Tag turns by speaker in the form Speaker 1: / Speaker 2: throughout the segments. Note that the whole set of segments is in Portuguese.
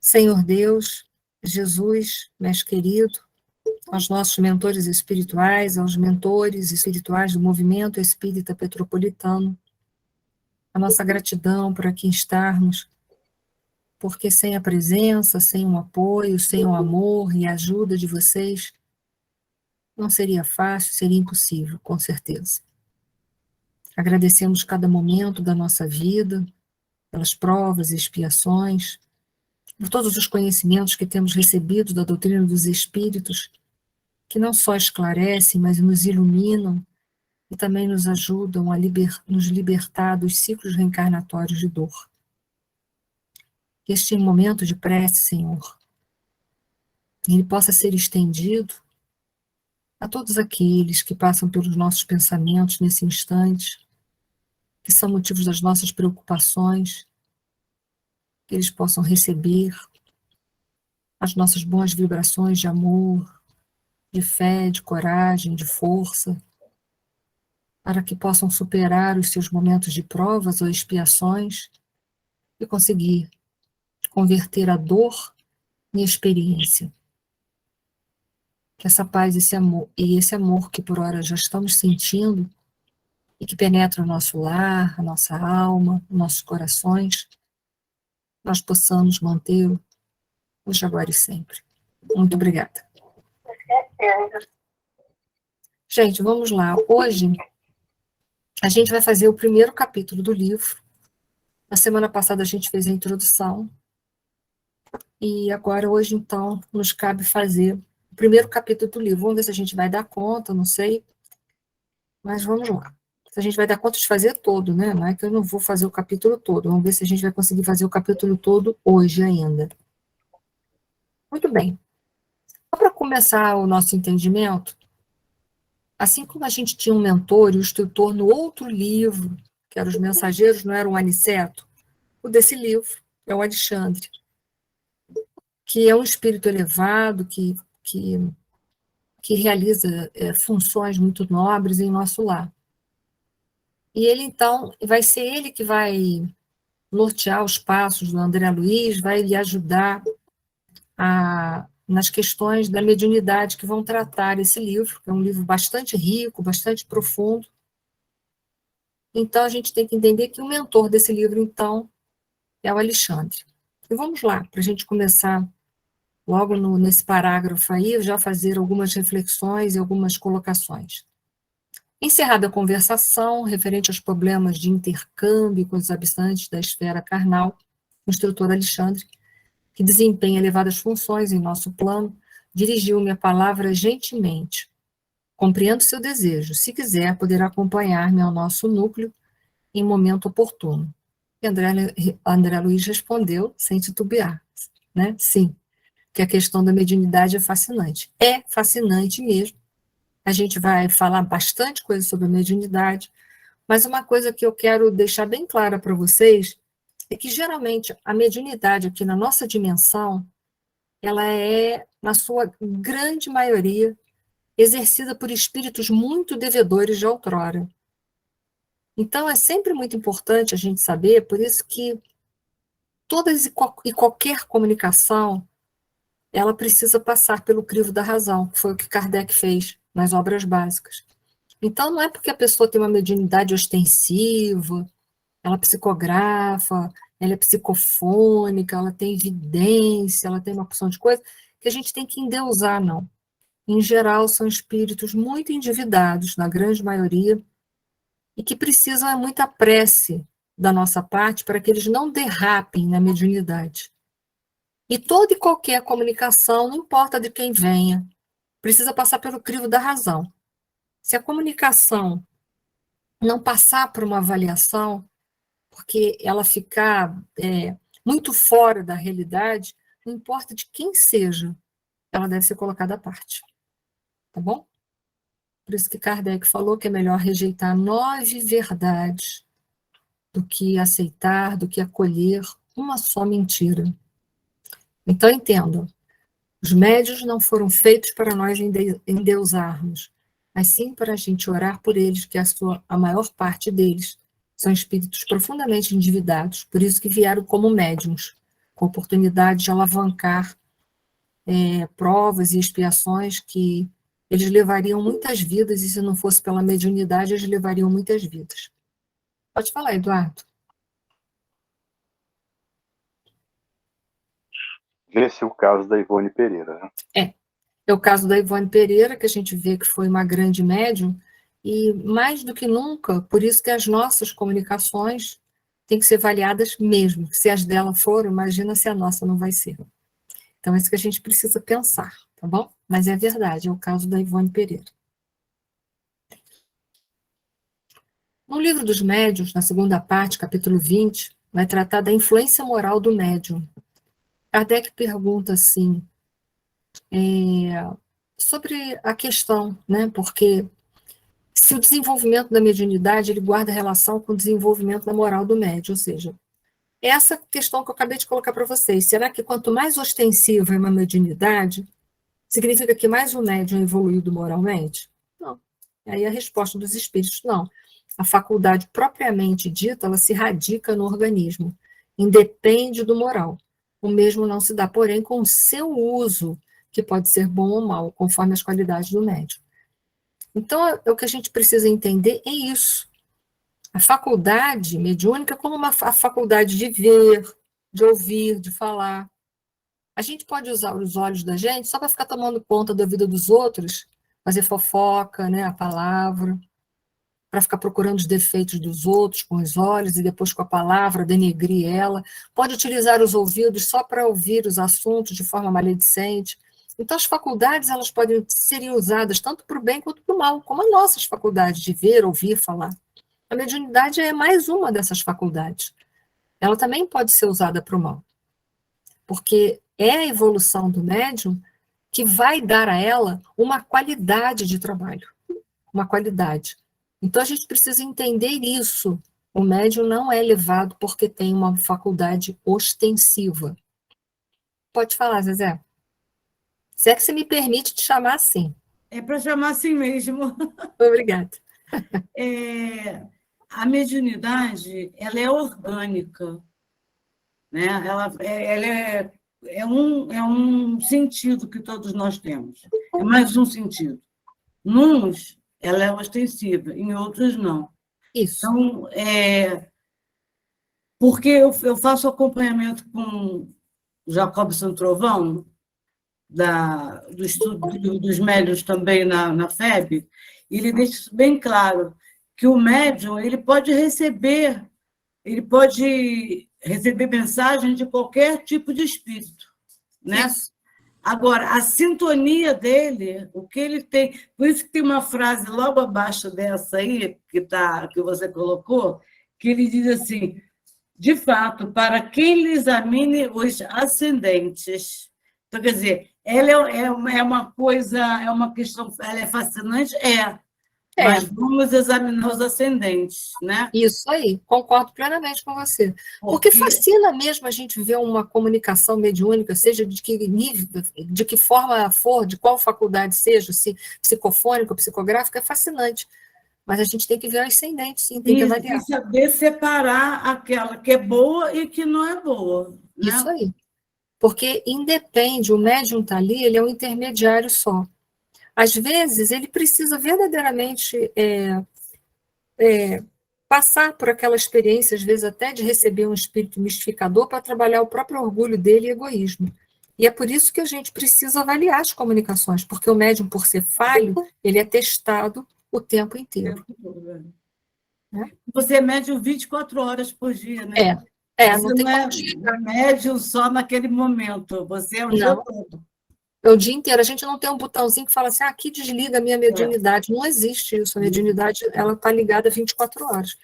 Speaker 1: Senhor Deus, Jesus, Mestre querido, aos nossos mentores espirituais, aos mentores espirituais do movimento espírita petropolitano, a nossa gratidão por aqui estarmos, porque sem a presença, sem o apoio, sem o amor e a ajuda de vocês, não seria fácil, seria impossível, com certeza. Agradecemos cada momento da nossa vida, pelas provas e expiações, por todos os conhecimentos que temos recebido da doutrina dos Espíritos, que não só esclarecem, mas nos iluminam e também nos ajudam a nos libertar dos ciclos reencarnatórios de dor. Que este momento de prece, Senhor, ele possa ser estendido a todos aqueles que passam pelos nossos pensamentos nesse instante, que são motivos das nossas preocupações, que eles possam receber as nossas boas vibrações de amor, de fé, de coragem, de força, para que possam superar os seus momentos de provas ou expiações e conseguir converter a dor em experiência. Que essa paz e esse amor que por hora já estamos sentindo e que penetra o nosso lar, a nossa alma, nossos corações, nós possamos mantê-lo hoje, agora e sempre. Muito obrigada. Gente, vamos lá. Hoje a gente vai fazer o primeiro capítulo do livro. Na semana passada a gente fez a introdução. E agora, hoje, então, nos cabe fazer o primeiro capítulo do livro. Vamos ver se a gente vai dar conta, não sei. Mas vamos lá. Se a gente vai dar conta de fazer todo, né? Não é que eu não vou fazer o capítulo todo. Vamos ver se a gente vai conseguir fazer o capítulo todo hoje ainda. Muito bem. Só para começar o nosso entendimento, assim como a gente tinha um mentor e um instrutor no outro livro, que eram os Mensageiros, não era o Aniceto, o desse livro é o Alexandre, que é um espírito elevado, que realiza funções muito nobres em nosso lar. E ele, então, vai ser ele que vai nortear os passos do André Luiz, vai lhe ajudar nas questões da mediunidade que vão tratar esse livro, que é um livro bastante rico, bastante profundo. Então, a gente tem que entender que o mentor desse livro, então, é o Alexandre. E vamos lá, para a gente começar logo nesse parágrafo aí, já fazer algumas reflexões e algumas colocações. Encerrada a conversação referente aos problemas de intercâmbio com os habitantes da esfera carnal, o instrutor Alexandre, que desempenha elevadas funções em nosso plano, dirigiu-me a palavra gentilmente. Compreendo seu desejo. Se quiser, poderá acompanhar-me ao nosso núcleo em momento oportuno. E André Luiz respondeu, sem titubear, né? Sim, que a questão da mediunidade é fascinante. É fascinante mesmo. A gente vai falar bastante coisa sobre a mediunidade, mas uma coisa que eu quero deixar bem clara para vocês é que, geralmente, a mediunidade aqui na nossa dimensão, ela é, na sua grande maioria, exercida por espíritos muito devedores de outrora. Então, é sempre muito importante a gente saber, por isso que todas e qualquer comunicação, ela precisa passar pelo crivo da razão, que foi o que Kardec fez nas obras básicas. Então, não é porque a pessoa tem uma mediunidade ostensiva, ela psicografa, ela é psicofônica, ela tem evidência, ela tem uma porção de coisas, que a gente tem que endeusar, não. Em geral, são espíritos muito endividados, na grande maioria, e que precisam muita prece da nossa parte para que eles não derrapem na mediunidade. E toda e qualquer comunicação, não importa de quem venha, precisa passar pelo crivo da razão. Se a comunicação não passar por uma avaliação, porque ela ficar muito fora da realidade, não importa de quem seja, ela deve ser colocada à parte. Tá bom? Por isso que Kardec falou que é melhor rejeitar 9 verdades do que aceitar, do que acolher uma só mentira. Então, entendam, os médiuns não foram feitos para nós endeusarmos, mas sim para a gente orar por eles, que a maior parte deles são espíritos profundamente endividados, por isso que vieram como médiuns, com oportunidade de alavancar provas e expiações que eles levariam muitas vidas, e se não fosse pela mediunidade, eles levariam muitas vidas. Pode falar, Eduardo.
Speaker 2: Esse é o caso da Ivone Pereira, né?
Speaker 1: É o caso da Ivone Pereira, que a gente vê que foi uma grande médium, e mais do que nunca, por isso que as nossas comunicações têm que ser avaliadas mesmo. Se as dela foram, imagina se a nossa não vai ser. Então, é isso que a gente precisa pensar, tá bom? Mas é verdade, é o caso da Ivone Pereira. No livro dos médiuns, na segunda parte, capítulo 20, vai tratar da influência moral do médium. Kardec pergunta assim, sobre a questão, né? Porque se o desenvolvimento da mediunidade ele guarda relação com o desenvolvimento da moral do médium, ou seja, essa questão que eu acabei de colocar para vocês, será que quanto mais ostensiva é uma mediunidade, significa que mais o médium é evoluído moralmente? Não. Aí a resposta dos espíritos, não. A faculdade propriamente dita, ela se radica no organismo, independe do moral. O mesmo não se dá, porém, com o seu uso, que pode ser bom ou mal, conforme as qualidades do médium. Então, o que a gente precisa entender é isso. A faculdade mediúnica como a faculdade de ver, de ouvir, de falar. A gente pode usar os olhos da gente só para ficar tomando conta da vida dos outros, fazer fofoca, né, a palavra, para ficar procurando os defeitos dos outros com os olhos e depois com a palavra denegrir ela. Pode utilizar os ouvidos só para ouvir os assuntos de forma maledicente. Então, as faculdades elas podem ser usadas tanto para o bem quanto para o mal, como as nossas faculdades de ver, ouvir, falar. A mediunidade é mais uma dessas faculdades. Ela também pode ser usada para o mal, porque é a evolução do médium que vai dar a ela uma qualidade de trabalho, uma qualidade. Então, a gente precisa entender isso. O médium não é elevado porque tem uma faculdade ostensiva. Pode falar, Zezé. Se é que você me permite te chamar assim.
Speaker 3: É para chamar assim mesmo.
Speaker 1: Obrigada.
Speaker 3: A mediunidade, ela é orgânica, né? Ela é um sentido que todos nós temos. É mais um sentido. Nuns, ela é ostensiva, em outros, não.
Speaker 1: Isso.
Speaker 3: Então, porque eu faço acompanhamento com Jacobson Trovão, do estudo dos médiuns também na FEB, e ele deixa isso bem claro, que o médium ele pode receber mensagem de qualquer tipo de espírito, né?
Speaker 1: Isso.
Speaker 3: Agora, a sintonia dele, o que ele tem... Por isso que tem uma frase logo abaixo dessa aí, que você colocou, que ele diz assim, de fato, para quem lhe examine os ascendentes. Então, quer dizer, ela é uma coisa, é uma questão, ela é fascinante? Mas vamos examinar os ascendentes, né?
Speaker 1: Isso aí, concordo plenamente com você. Porque fascina mesmo a gente ver uma comunicação mediúnica, seja de que nível, de que forma for, de qual faculdade seja, se psicofônica ou psicográfica, é fascinante. Mas a gente tem que ver o ascendente, sim, tem que avaliar.
Speaker 3: E saber separar aquela que é boa e que não é boa. Né?
Speaker 1: Isso aí. Porque independe, o médium está ali, ele é um intermediário só. Às vezes, ele precisa verdadeiramente passar por aquela experiência, às vezes até de receber um espírito mistificador para trabalhar o próprio orgulho dele e egoísmo. E é por isso que a gente precisa avaliar as comunicações, porque o médium, por ser falho, ele é testado o tempo inteiro.
Speaker 3: Você é médium 24 horas por dia, né?
Speaker 1: Você
Speaker 3: não é médium só naquele momento, você é o dia todo.
Speaker 1: É o dia inteiro. A gente não tem um botãozinho que fala assim, aqui desliga a minha mediunidade. Não existe isso. A mediunidade ela está ligada 24 horas.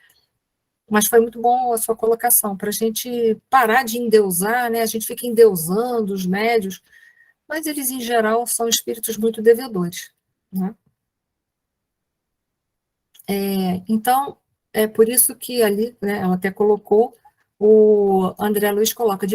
Speaker 1: Mas foi muito bom a sua colocação, para a gente parar de endeusar, né? A gente fica endeusando os médios, mas eles, em geral, são espíritos muito devedores. Né? Então, é por isso que ali, né, ela até colocou, o André Luiz coloca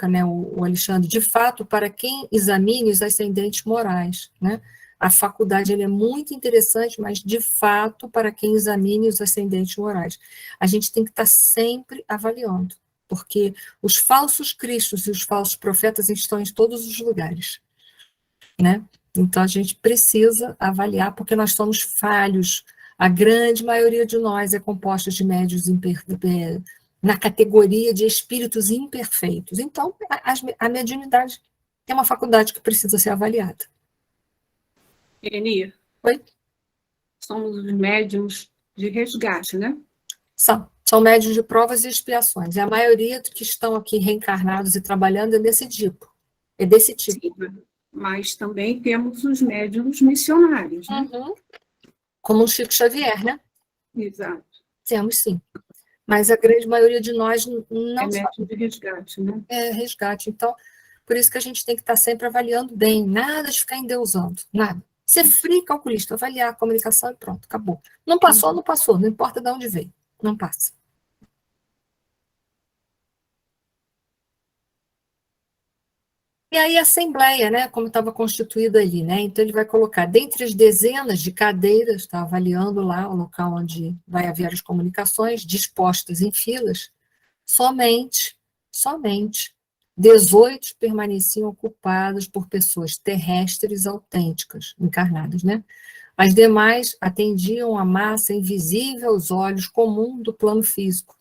Speaker 1: né, o Alexandre, de fato, para quem examine os ascendentes morais. Né? A faculdade ele é muito interessante, mas, de fato, para quem examine os ascendentes morais. A gente tem que estar sempre avaliando. porque os falsos cristos e os falsos profetas estão em todos os lugares, né? Então, a gente precisa avaliar, porque nós somos falhos. A grande maioria de nós é composta de médios na categoria de espíritos imperfeitos. Então, a mediunidade é uma faculdade que precisa ser avaliada.
Speaker 4: Eni,
Speaker 1: Oi?
Speaker 4: somos os médiums de resgate, né?
Speaker 1: São médiuns de provas e expiações. E a maioria que estão aqui reencarnados e trabalhando é desse tipo.
Speaker 4: Sim, mas também temos os médiums missionários, né?
Speaker 1: Uhum. Como o Chico Xavier, né?
Speaker 4: Exato.
Speaker 1: Temos, sim. Mas a grande maioria de nós não
Speaker 4: é médium de resgate, né?
Speaker 1: É resgate. Então, por isso que a gente tem que estar sempre avaliando bem. Nada de ficar endeusando. Nada. Ser frio calculista, avaliar a comunicação e pronto, acabou. Não passou, não passou. Não importa de onde veio. Não passa. E aí a assembleia, né, como estava constituída ali, né? Então ele vai colocar dentre as dezenas de cadeiras, está avaliando lá o local onde vai haver as comunicações, dispostas em filas, somente 18 permaneciam ocupadas por pessoas terrestres autênticas, encarnadas, né? As demais atendiam a massa invisível aos olhos comum do plano físico.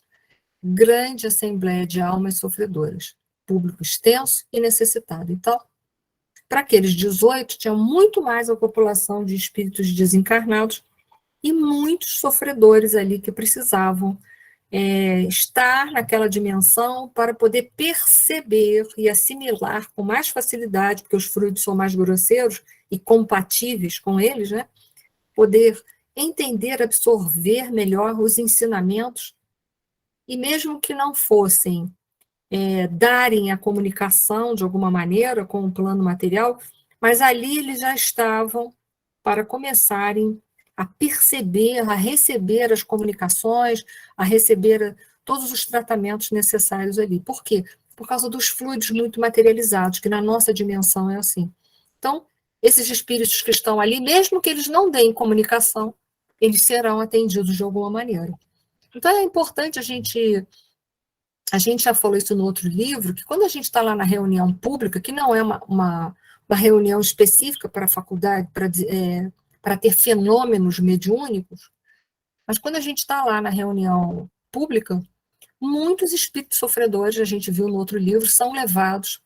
Speaker 1: Grande assembleia de almas sofredoras. Público extenso e necessitado. Então, para aqueles 18, tinha muito mais a população de espíritos desencarnados e muitos sofredores ali que precisavam estar naquela dimensão para poder perceber e assimilar com mais facilidade, porque os fluidos são mais grosseiros e compatíveis com eles, né? Poder entender, absorver melhor os ensinamentos e mesmo que não fossem darem a comunicação de alguma maneira com o plano material, mas ali eles já estavam para começarem a perceber, a receber as comunicações, a receber todos os tratamentos necessários ali. Por quê? Por causa dos fluidos muito materializados, que na nossa dimensão é assim. Então, esses espíritos que estão ali, mesmo que eles não deem comunicação, eles serão atendidos de alguma maneira. Então, é importante a gente já falou isso no outro livro, que quando a gente está lá na reunião pública, que não é uma reunião específica para a faculdade, para ter fenômenos mediúnicos, mas quando a gente está lá na reunião pública, muitos espíritos sofredores, a gente viu no outro livro, são levados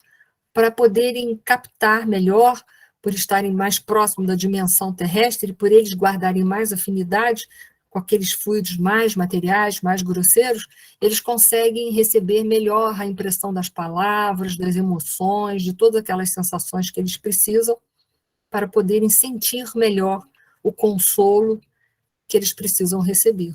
Speaker 1: para poderem captar melhor, por estarem mais próximos da dimensão terrestre, por eles guardarem mais afinidade com aqueles fluidos mais materiais, mais grosseiros, eles conseguem receber melhor a impressão das palavras, das emoções, de todas aquelas sensações que eles precisam para poderem sentir melhor o consolo que eles precisam receber.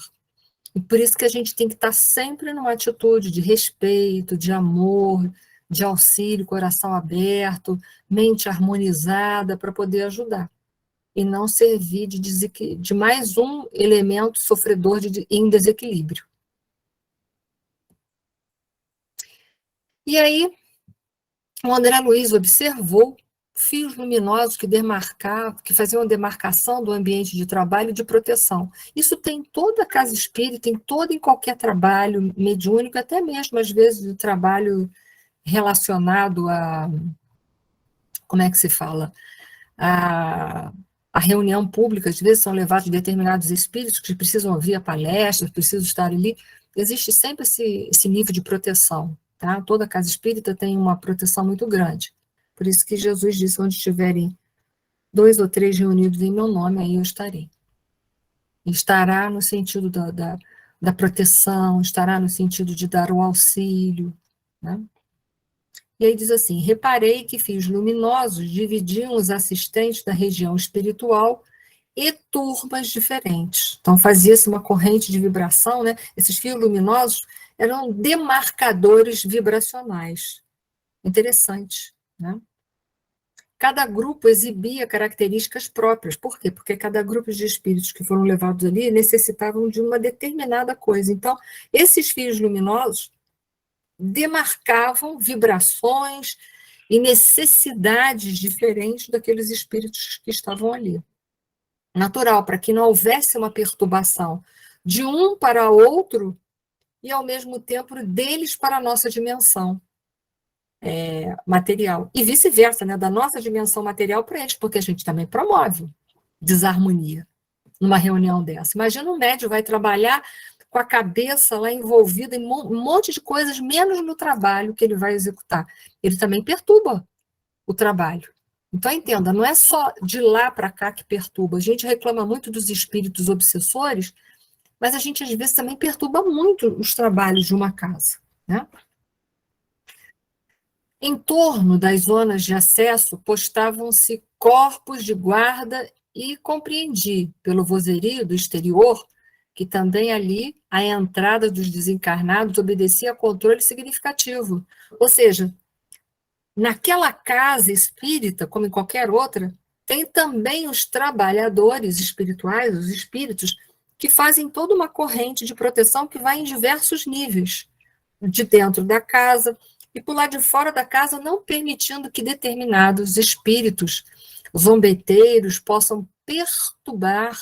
Speaker 1: E por isso que a gente tem que estar sempre numa atitude de respeito, de amor, de auxílio, coração aberto, mente harmonizada para poder ajudar. E não servir de mais um elemento sofredor em desequilíbrio. E aí, o André Luiz observou fios luminosos que faziam a demarcação do ambiente de trabalho e de proteção. Isso tem em toda a casa espírita, em qualquer trabalho mediúnico, até mesmo, às vezes, o trabalho relacionado a... Como é que se fala? A reunião pública, às vezes são levados determinados espíritos que precisam ouvir a palestra, precisam estar ali. Existe sempre esse nível de proteção. Tá? Toda casa espírita tem uma proteção muito grande. Por isso que Jesus disse, onde estiverem 2 ou 3 reunidos em meu nome, aí eu estarei. Estará no sentido da proteção, estará no sentido de dar o auxílio. Né? E aí diz assim, reparei que fios luminosos dividiam os assistentes da região espiritual e turmas diferentes. Então, fazia-se uma corrente de vibração, né? Esses fios luminosos eram demarcadores vibracionais. Interessante, né? Cada grupo exibia características próprias. Por quê? Porque cada grupo de espíritos que foram levados ali necessitavam de uma determinada coisa. Então, esses fios luminosos demarcavam vibrações e necessidades diferentes daqueles espíritos que estavam ali. Natural, para que não houvesse uma perturbação de um para outro, e, ao mesmo tempo, deles para a nossa dimensão material. E vice-versa, né? Da nossa dimensão material para eles, porque a gente também promove desarmonia numa reunião dessa. Imagina um médium vai trabalhar com a cabeça lá envolvida em um monte de coisas, menos no trabalho que ele vai executar. Ele também perturba o trabalho. Então, entenda, não é só de lá para cá que perturba. A gente reclama muito dos espíritos obsessores, mas a gente, às vezes, também perturba muito os trabalhos de uma casa, né? Em torno das zonas de acesso, postavam-se corpos de guarda e compreendi, pelo vozerio do exterior, que também ali a entrada dos desencarnados obedecia a controle significativo. Ou seja, naquela casa espírita, como em qualquer outra, tem também os trabalhadores espirituais, os espíritos, que fazem toda uma corrente de proteção que vai em diversos níveis, de dentro da casa e por lá de fora da casa, não permitindo que determinados espíritos zombeteiros possam perturbar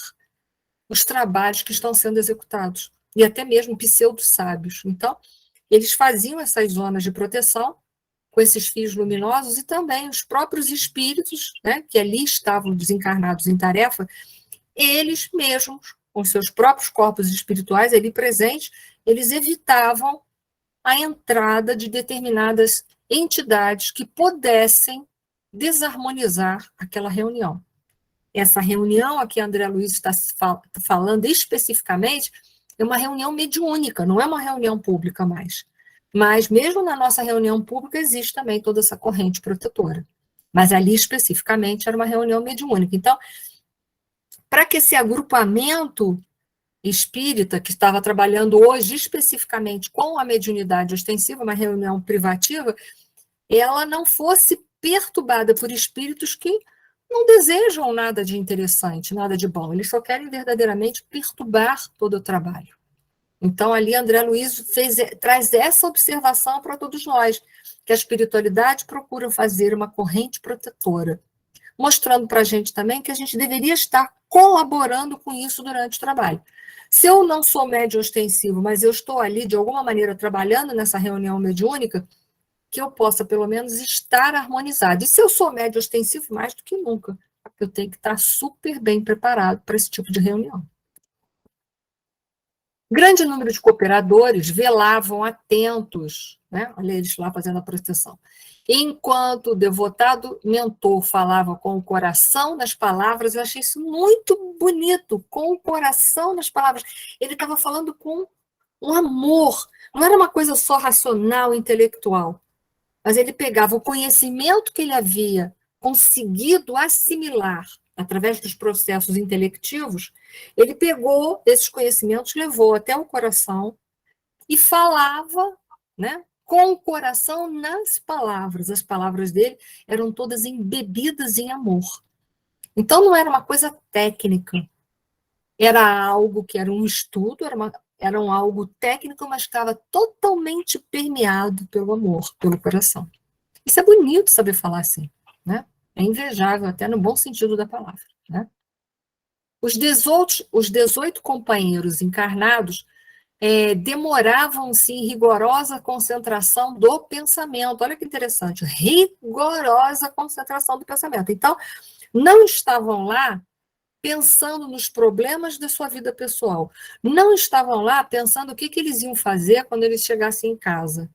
Speaker 1: os trabalhos que estão sendo executados, e até mesmo pseudo-sábios. Então, eles faziam essas zonas de proteção com esses fios luminosos, e também os próprios espíritos, né, que ali estavam desencarnados em tarefa, eles mesmos, com seus próprios corpos espirituais ali presentes, eles evitavam a entrada de determinadas entidades que pudessem desarmonizar aquela reunião. Essa reunião a que André Luiz está falando especificamente é uma reunião mediúnica, não é uma reunião pública mais. Mas mesmo na nossa reunião pública existe também toda essa corrente protetora. Mas ali especificamente era uma reunião mediúnica. Então, para que esse agrupamento espírita, que estava trabalhando hoje especificamente com a mediunidade ostensiva, uma reunião privativa, ela não fosse perturbada por espíritos que não desejam nada de interessante, nada de bom, eles só querem verdadeiramente perturbar todo o trabalho. Então, ali, André Luiz traz essa observação para todos nós, que a espiritualidade procura fazer uma corrente protetora, mostrando para a gente também que a gente deveria estar colaborando com isso durante o trabalho. Se eu não sou médium ostensivo, mas eu estou ali, de alguma maneira, trabalhando nessa reunião mediúnica, que eu possa, pelo menos, estar harmonizado. E se eu sou médium ostensivo, mais do que nunca, eu tenho que estar super bem preparado para esse tipo de reunião. Grande número de cooperadores velavam atentos, né? Olha eles lá fazendo a proteção. Enquanto o devotado mentor falava com o coração nas palavras, eu achei isso muito bonito, com o coração nas palavras. Ele estava falando com um amor, não era uma coisa só racional, intelectual, mas ele pegava o conhecimento que ele havia conseguido assimilar através dos processos intelectivos, ele pegou esses conhecimentos, levou até o coração e falava, né, com o coração nas palavras. As palavras dele eram todas embebidas em amor. Então, não era uma coisa técnica, era algo que era um estudo, era algo técnico, mas estava totalmente permeado pelo amor, pelo coração. Isso é bonito saber falar assim, né? É invejável, até no bom sentido da palavra, né? Os 18 companheiros encarnados demoravam-se em rigorosa concentração do pensamento. Olha que interessante, rigorosa concentração do pensamento. Então, não estavam lá pensando nos problemas da sua vida pessoal. Não estavam lá pensando o que eles iam fazer quando eles chegassem em casa.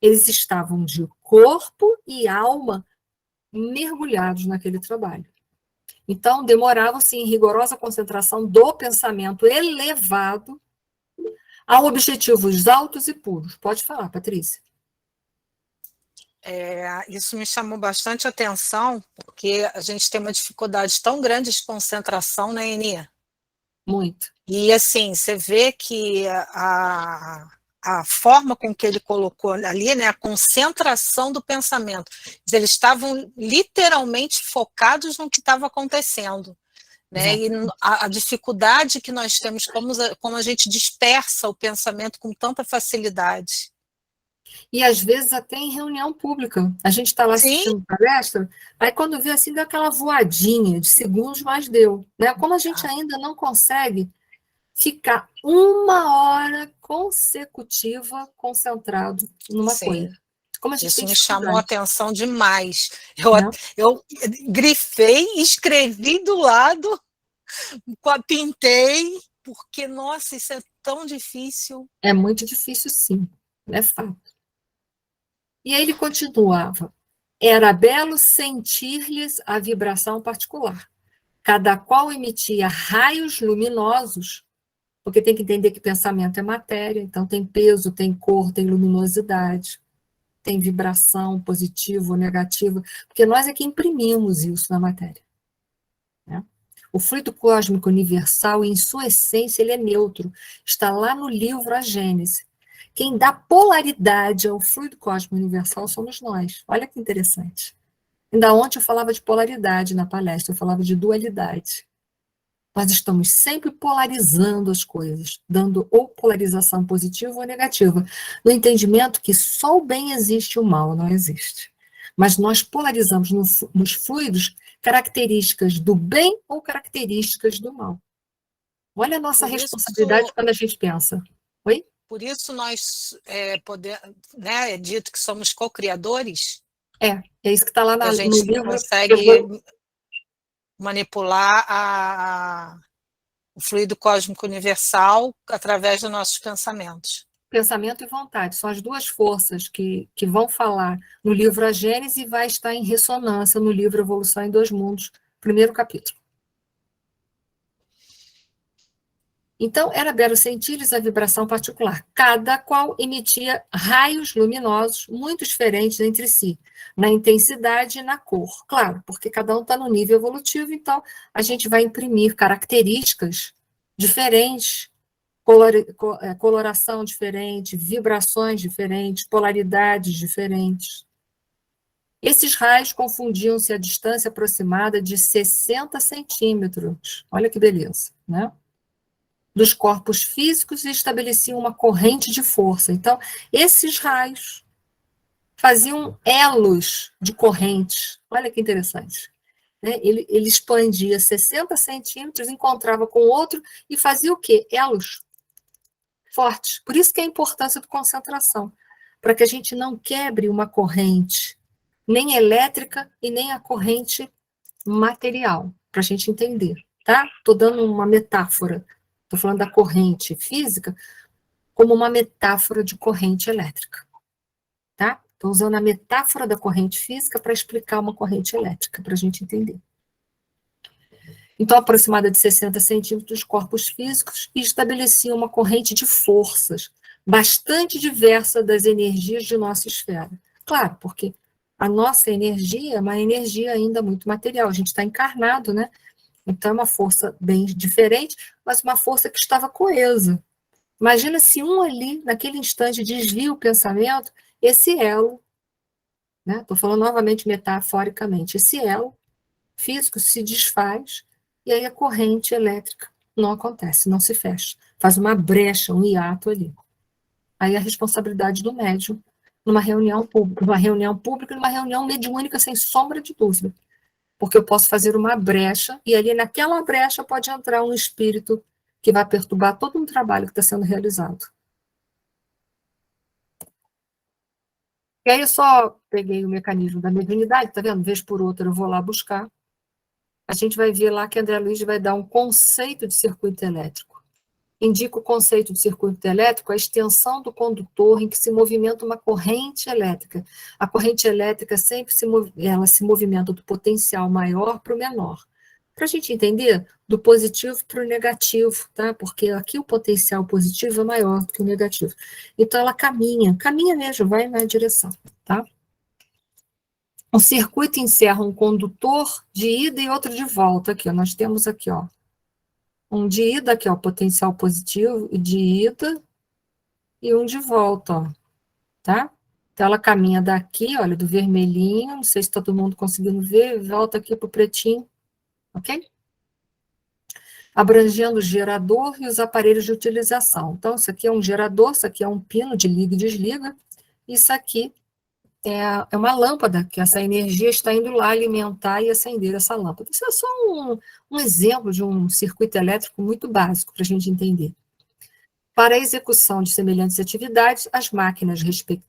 Speaker 1: Eles estavam de corpo e alma mergulhados naquele trabalho. Então, demoravam-se em rigorosa concentração do pensamento elevado a objetivos altos e puros. Pode falar, Patrícia.
Speaker 5: Isso me chamou bastante atenção, porque a gente tem uma dificuldade tão grande de concentração, né, Eni? Muito. E, assim, você vê que a forma com que ele colocou ali, né, a concentração do pensamento, eles estavam literalmente focados no que estava acontecendo, né? E a dificuldade que nós temos, como a gente dispersa o pensamento com tanta facilidade.
Speaker 1: E às vezes até em reunião pública. A gente está lá assistindo palestra, aí quando vê assim, dá aquela voadinha de segundos, mas deu. Né? Como a gente ainda não consegue ficar 1 hora consecutiva concentrado numa coisa. Como a gente
Speaker 5: Isso
Speaker 1: tem
Speaker 5: me chamou a
Speaker 1: dificuldade.
Speaker 5: atenção demais.
Speaker 1: Né?
Speaker 5: Eu grifei, escrevi do lado, pintei, porque, nossa, isso é tão difícil.
Speaker 1: É muito difícil, sim. É fato. E aí ele continuava. Era belo sentir-lhes a vibração particular. Cada qual emitia raios luminosos, porque tem que entender que pensamento é matéria, então tem peso, tem cor, tem luminosidade, tem vibração positiva ou negativa, porque nós é que imprimimos isso na matéria. Né? O fluido cósmico universal, em sua essência, ele é neutro. Está lá no livro A Gênese. Quem dá polaridade ao fluido cósmico universal somos nós. Olha que interessante. Ainda ontem eu falava de polaridade na palestra, eu falava de dualidade. Nós estamos sempre polarizando as coisas, dando ou polarização positiva ou negativa, no entendimento que só o bem existe e o mal não existe. Mas nós polarizamos nos fluidos características do bem ou características do mal. Olha a nossa responsabilidade quando a gente pensa. Oi?
Speaker 5: Por isso nós né, é dito que somos co-criadores.
Speaker 1: É isso que está lá no livro. A gente
Speaker 5: consegue manipular o fluido cósmico universal através dos nossos pensamentos.
Speaker 1: Pensamento e vontade são as duas forças que vão falar no livro A Gênese e vai estar em ressonância no livro Evolução em Dois Mundos, primeiro capítulo. Então, era belo sentir-lhes a vibração particular. Cada qual emitia raios luminosos muito diferentes entre si, na intensidade e na cor. Claro, porque cada um está no nível evolutivo, então a gente vai imprimir características diferentes, coloração diferente, vibrações diferentes, polaridades diferentes. Esses raios confundiam-se a distância aproximada de 60 centímetros. Olha que beleza, né? Dos corpos físicos e estabeleciam uma corrente de força. Então, esses raios faziam elos de correntes. Olha que interessante. Né? Ele expandia 60 centímetros, encontrava com outro e fazia o quê? Elos fortes. Por isso que é a importância da concentração, para que a gente não quebre uma corrente, nem elétrica e nem a corrente material, para a gente entender. Tá? Estou dando uma metáfora. Estou falando da corrente física como uma metáfora de corrente elétrica. Tá? Estou usando a metáfora da corrente física para explicar uma corrente elétrica, para a gente entender. Então, aproximada de 60 centímetros dos corpos físicos, e estabelecia uma corrente de forças bastante diversa das energias de nossa esfera. Claro, porque a nossa energia é uma energia ainda muito material, a gente está encarnado, né? Então, é uma força bem diferente, mas uma força que estava coesa. Imagina se um ali, naquele instante, desvia o pensamento, esse elo, né? Estou falando novamente metaforicamente, esse elo físico se desfaz, e aí a corrente elétrica não acontece, não se fecha. Faz uma brecha, um hiato ali. Aí a responsabilidade do médium numa reunião pública, numa reunião mediúnica, sem sombra de dúvida. Porque eu posso fazer uma brecha, e ali naquela brecha pode entrar um espírito que vai perturbar todo um trabalho que está sendo realizado. E aí eu só peguei o mecanismo da mediunidade, tá vendo? Vez por outra eu vou lá buscar. A gente vai ver lá que André Luiz vai dar um conceito de circuito elétrico. Indica o conceito de circuito elétrico, a extensão do condutor em que se movimenta uma corrente elétrica. A corrente elétrica sempre se movimenta do potencial maior para o menor. Para a gente entender, do positivo para o negativo, tá? Porque aqui o potencial positivo é maior do que o negativo. Então ela caminha mesmo, vai na direção, tá? Um circuito encerra um condutor de ida e outro de volta. Aqui, ó, nós temos aqui, ó, um de ida, aqui, ó, potencial positivo, e de ida, e um de volta, ó, tá? Então, ela caminha daqui, olha, do vermelhinho, não sei se todo mundo conseguindo ver, volta aqui para o pretinho, ok? Abrangendo o gerador e os aparelhos de utilização. Então, isso aqui é um gerador, isso aqui é um pino de liga e desliga, isso aqui é uma lâmpada, que essa energia está indo lá alimentar e acender essa lâmpada. Isso é só um exemplo de um circuito elétrico muito básico para a gente entender. Para a execução de semelhantes atividades, as máquinas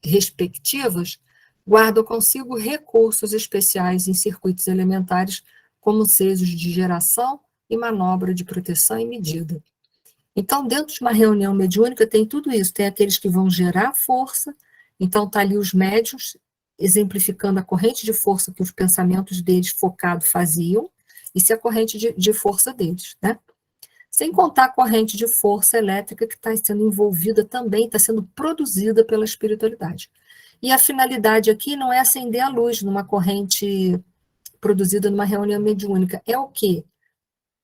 Speaker 1: respectivas guardam consigo recursos especiais em circuitos elementares, como seios de geração e manobra de proteção e medida. Então, dentro de uma reunião mediúnica tem tudo isso, tem aqueles que vão gerar força, então está ali os médiuns, exemplificando a corrente de força que os pensamentos deles focados faziam, e se a corrente de força deles, né? Sem contar a corrente de força elétrica que está sendo envolvida também, está sendo produzida pela espiritualidade. E a finalidade aqui não é acender a luz numa corrente produzida numa reunião mediúnica, é o quê?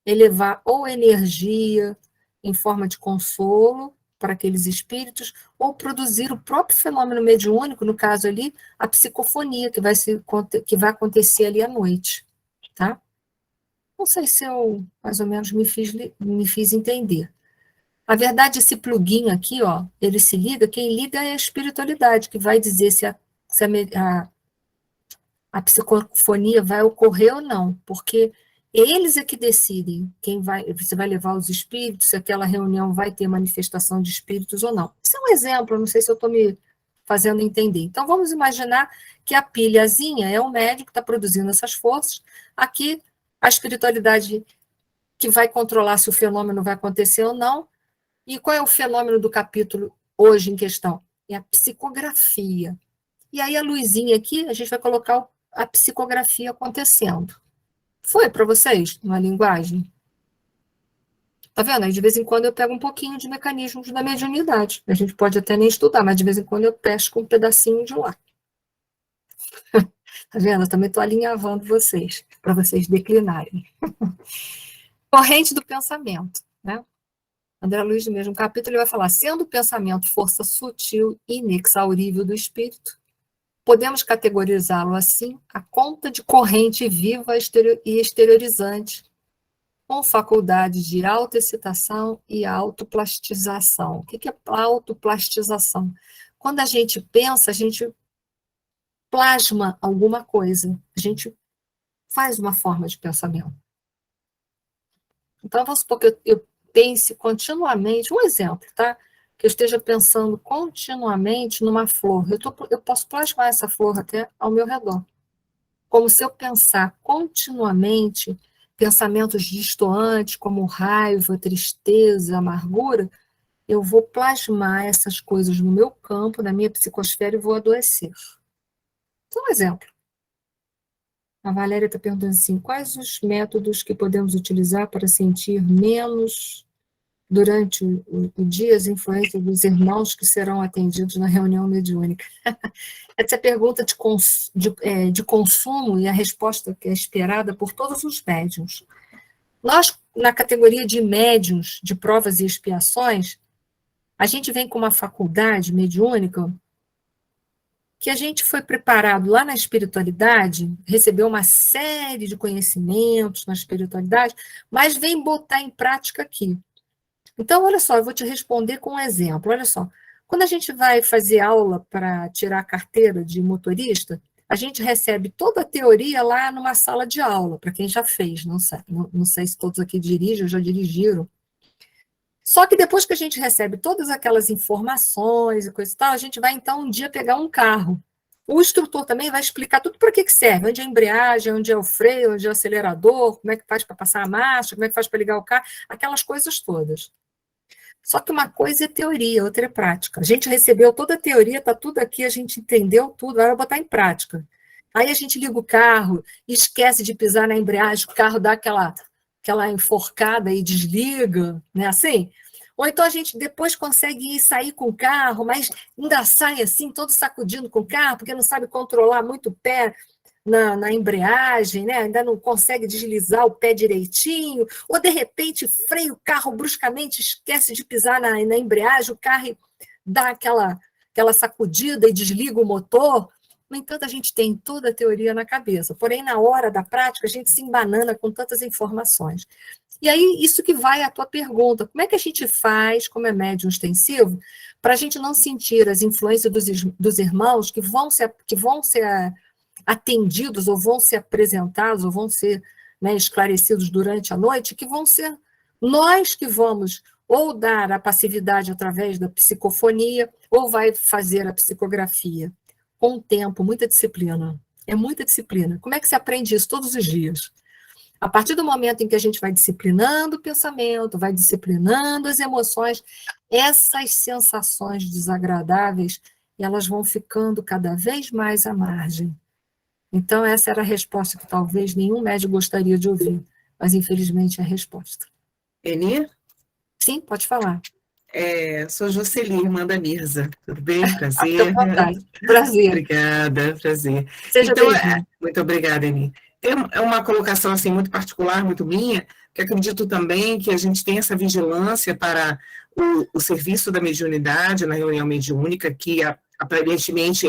Speaker 1: Elevar ou energia em forma de consolo para aqueles espíritos, ou produzir o próprio fenômeno mediúnico, no caso ali, a psicofonia, que vai acontecer ali à noite, tá? Não sei se eu, mais ou menos, me fiz entender. A verdade, esse plugin aqui, ó, ele se liga, quem liga é a espiritualidade, que vai dizer se a psicofonia vai ocorrer ou não, porque eles é que decidem se vai levar os espíritos, se aquela reunião vai ter manifestação de espíritos ou não. Isso é um exemplo, não sei se eu estou me fazendo entender. Então, vamos imaginar que a pilhazinha é o médium que está produzindo essas forças. Aqui, a espiritualidade que vai controlar se o fenômeno vai acontecer ou não. E qual é o fenômeno do capítulo hoje em questão? É a psicografia. E aí, a luzinha aqui, a gente vai colocar a psicografia acontecendo. Foi para vocês uma linguagem? Tá vendo? Aí, de vez em quando, eu pego um pouquinho de mecanismos da mediunidade. A gente pode até nem estudar, mas de vez em quando eu pesco um pedacinho de lá. Tá vendo? Eu também estou alinhavando vocês, para vocês declinarem. Corrente do pensamento, né? André Luiz, no mesmo capítulo, ele vai falar, sendo o pensamento força sutil e inexaurível do espírito, podemos categorizá-lo assim, a conta de corrente viva e exteriorizante, com faculdade de autoexcitação e autoplastização. O que é autoplastização? Quando a gente pensa, a gente plasma alguma coisa, a gente faz uma forma de pensamento. Então, vamos supor que eu pense continuamente, um exemplo, tá? Que eu esteja pensando continuamente numa flor. Eu posso plasmar essa flor até ao meu redor. Como se eu pensar continuamente pensamentos distoantes, como raiva, tristeza, amargura, eu vou plasmar essas coisas no meu campo, na minha psicosfera, e vou adoecer. Então, um exemplo. A Valéria está perguntando assim, quais os métodos que podemos utilizar para sentir menos durante o dia as influências dos irmãos que serão atendidos na reunião mediúnica? Essa é a pergunta de consumo e a resposta que é esperada por todos os médiuns. Nós, na categoria de médiuns, de provas e expiações, a gente vem com uma faculdade mediúnica que a gente foi preparado lá na espiritualidade, recebeu uma série de conhecimentos na espiritualidade, mas vem botar em prática aqui. Então, olha só, eu vou te responder com um exemplo. Olha só, quando a gente vai fazer aula para tirar a carteira de motorista, a gente recebe toda a teoria lá numa sala de aula, para quem já fez, não sei se todos aqui dirigem ou já dirigiram. Só que depois que a gente recebe todas aquelas informações e coisa e tal, a gente vai, então, um dia pegar um carro. O instrutor também vai explicar tudo para que serve, onde é a embreagem, onde é o freio, onde é o acelerador, como é que faz para passar a marcha, como é que faz para ligar o carro, aquelas coisas todas. Só que uma coisa é teoria, outra é prática. A gente recebeu toda a teoria, está tudo aqui, a gente entendeu tudo, agora vai botar em prática. Aí a gente liga o carro, esquece de pisar na embreagem, o carro dá aquela enforcada e desliga, né, assim? Ou então a gente depois consegue sair com o carro, mas ainda sai assim, todo sacudindo com o carro, porque não sabe controlar muito o pé na embreagem, né? Ainda não consegue deslizar o pé direitinho, ou de repente freia o carro bruscamente, esquece de pisar na embreagem, o carro dá aquela sacudida e desliga o motor. No entanto, a gente tem toda a teoria na cabeça, porém, na hora da prática, a gente se embanana com tantas informações. E aí, isso que vai à tua pergunta, como é que a gente faz, como é médium extensivo, para a gente não sentir as influências dos irmãos que vão ser atendidos, ou vão ser apresentados, ou vão ser, né, esclarecidos durante a noite, que vão ser nós que vamos ou dar a passividade através da psicofonia, ou vai fazer a psicografia. Com o tempo, muita disciplina. É muita disciplina. Como é que se aprende isso todos os dias? A partir do momento em que a gente vai disciplinando o pensamento, vai disciplinando as emoções, essas sensações desagradáveis, elas vão ficando cada vez mais à margem. Então, essa era a resposta que talvez nenhum médico gostaria de ouvir, mas infelizmente é a resposta.
Speaker 6: Eni?
Speaker 1: Sim, pode falar.
Speaker 6: Sou Jocely, irmã da Mirza. Tudo bem? Prazer.
Speaker 1: Prazer.
Speaker 6: Obrigada, prazer.
Speaker 1: Seja
Speaker 6: então,
Speaker 1: bem-vindo.
Speaker 6: muito obrigada, Eni. É uma colocação assim, muito particular, muito minha, que acredito também que a gente tem essa vigilância para o serviço da mediunidade na reunião mediúnica, que aparentemente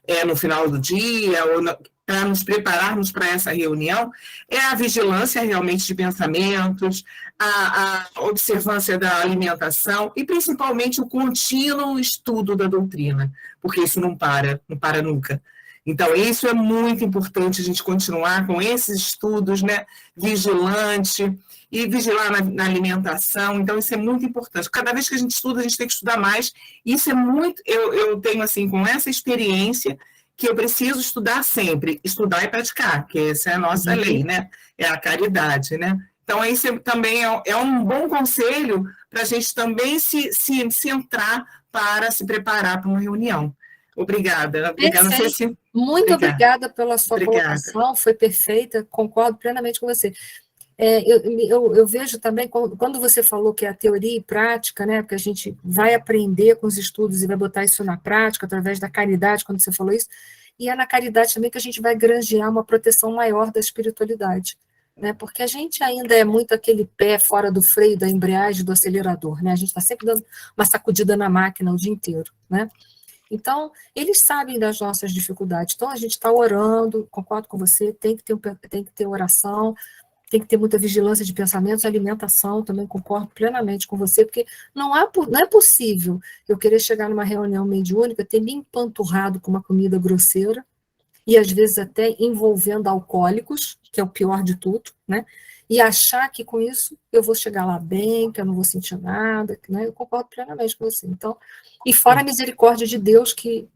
Speaker 6: é no final do dia, ou para nos prepararmos para essa reunião, é a vigilância realmente de pensamentos, a observância da alimentação e, principalmente, o contínuo estudo da doutrina, porque isso não para nunca. Então, isso é muito importante, a gente continuar com esses estudos, né, vigilante, e vigilar na alimentação. Então, isso é muito importante. Cada vez que a gente estuda, a gente tem que estudar mais. Isso é muito... Eu tenho, assim, com essa experiência, que eu preciso estudar sempre. Estudar e praticar, que essa é a nossa lei, né? É a caridade, né? Então, esse também é um bom conselho para a gente também se centrar para se preparar para uma reunião. Obrigada. Não sei se...
Speaker 1: Muito obrigada pela sua colocação, foi perfeita, concordo plenamente com você. Eu vejo também, quando você falou que é a teoria e prática, né, porque a gente vai aprender com os estudos e vai botar isso na prática, através da caridade, quando você falou isso, e é na caridade também que a gente vai granjear uma proteção maior da espiritualidade, né, porque a gente ainda é muito aquele pé fora do freio, da embreagem, do acelerador, né, a gente está sempre dando uma sacudida na máquina o dia inteiro, né. Então, eles sabem das nossas dificuldades. Então, a gente está orando, concordo com você, tem que ter oração, tem que ter muita vigilância de pensamentos, alimentação, também concordo plenamente com você, porque não é possível eu querer chegar numa reunião mediúnica, ter me empanturrado com uma comida grosseira, e às vezes até envolvendo alcoólicos, que é o pior de tudo, né? E achar que com isso eu vou chegar lá bem, que eu não vou sentir nada, né? Eu concordo plenamente com você. Então, e fora a misericórdia de Deus, que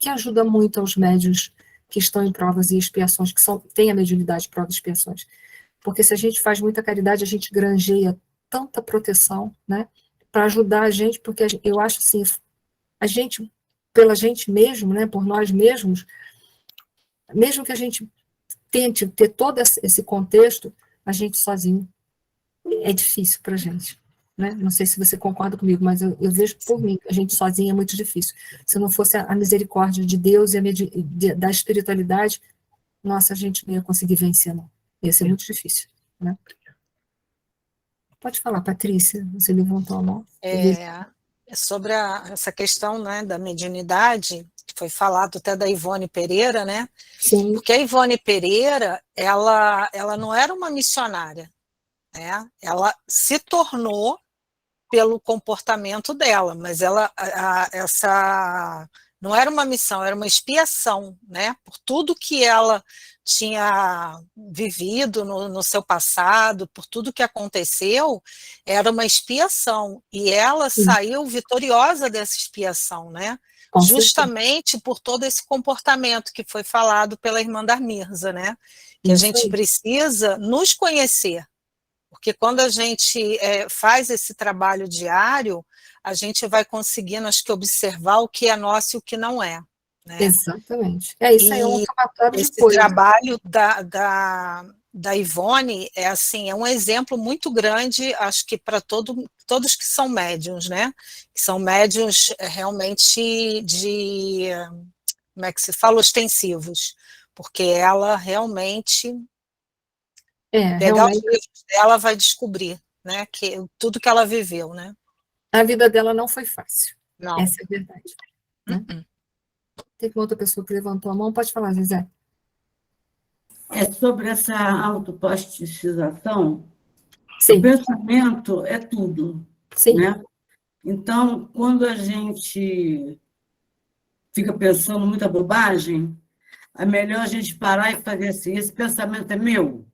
Speaker 1: ajuda muito aos médiuns que estão em provas e expiações, que têm a mediunidade, provas e expiações. Porque se a gente faz muita caridade, a gente granjeia tanta proteção, né? Para ajudar a gente, porque eu acho assim, a gente, pela gente mesmo, né? Por nós mesmos, mesmo que a gente tente ter todo esse contexto, a gente sozinho é difícil para a gente, né? Não sei se você concorda comigo, mas eu vejo por mim, a gente sozinho é muito difícil. Se não fosse a misericórdia de Deus e da espiritualidade, nossa, a gente não ia conseguir vencer, não. Ia ser muito difícil, né? Pode falar, Patrícia, você levantou a mão.
Speaker 5: Sobre essa questão, né, da mediunidade, que foi falado até da Ivone Pereira, né?
Speaker 1: Sim.
Speaker 5: Porque a Ivone Pereira, ela não era uma missionária, né? Ela se tornou pelo comportamento dela, mas essa não era uma missão, era uma expiação, né? Por tudo que ela tinha vivido no seu passado, por tudo que aconteceu, era uma expiação, e ela saiu vitoriosa dessa expiação, né? Justamente por todo esse comportamento que foi falado pela irmã da Mirza, né? Que a gente precisa nos conhecer, porque quando a gente faz esse trabalho diário, a gente vai conseguindo, acho que, observar o que é nosso e o que não é. Né?
Speaker 1: Exatamente. Isso aí é um somatório de coisas.
Speaker 5: Esse trabalho da Ivone é um exemplo muito grande, acho que para todos que são médiuns, né? Que são médiuns realmente como é que se fala, ostensivos, porque ela realmente pegar os livros dela vai descobrir, né? Que tudo que ela viveu, né?
Speaker 1: A vida dela não foi fácil.
Speaker 5: Não.
Speaker 1: Essa é a verdade. Né? Tem uma outra pessoa que levantou a mão. Pode falar, Zezé.
Speaker 3: É sobre essa autoplastificação.
Speaker 1: Sim.
Speaker 3: O pensamento é tudo.
Speaker 1: Sim.
Speaker 3: Né? Então, quando a gente fica pensando muita bobagem, é melhor a gente parar e fazer assim, esse pensamento é meu?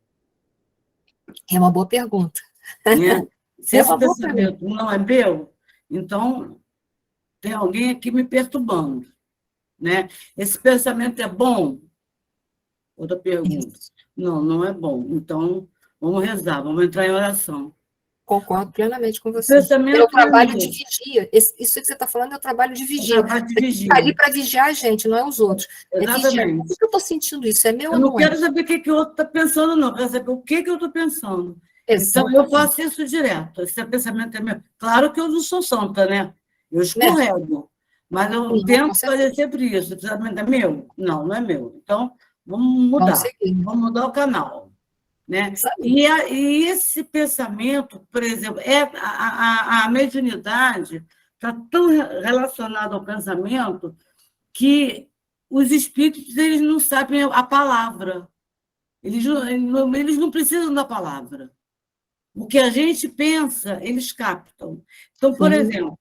Speaker 1: É uma boa pergunta.
Speaker 3: Né? Se esse pensamento não é meu, então tem alguém aqui me perturbando. Né? Esse pensamento é bom? Outra pergunta. Não, não é bom. Então, vamos rezar, vamos entrar em oração.
Speaker 1: Concordo plenamente com você. É o trabalho de vigia. Isso que você está falando é o trabalho de vigia. Está ali para vigiar a gente, não é os outros.
Speaker 3: Exatamente.
Speaker 1: Por que eu estou sentindo isso? É meu ou
Speaker 3: não é?
Speaker 1: Eu
Speaker 3: não quero saber o que o outro está pensando, não. Eu quero saber o que eu estou pensando. Exatamente. Então, eu faço isso direto. Esse pensamento é meu. Claro que eu não sou santa, né? Eu escorrego. Mas eu tento fazer sempre isso. O pensamento é meu? Não, não é meu. Então, vamos mudar. Vamos mudar o canal. Né? E esse pensamento, por exemplo, a mediunidade está tão relacionada ao pensamento que os espíritos eles não sabem a palavra. Eles não precisam da palavra. O que a gente pensa, eles captam. Então, por exemplo,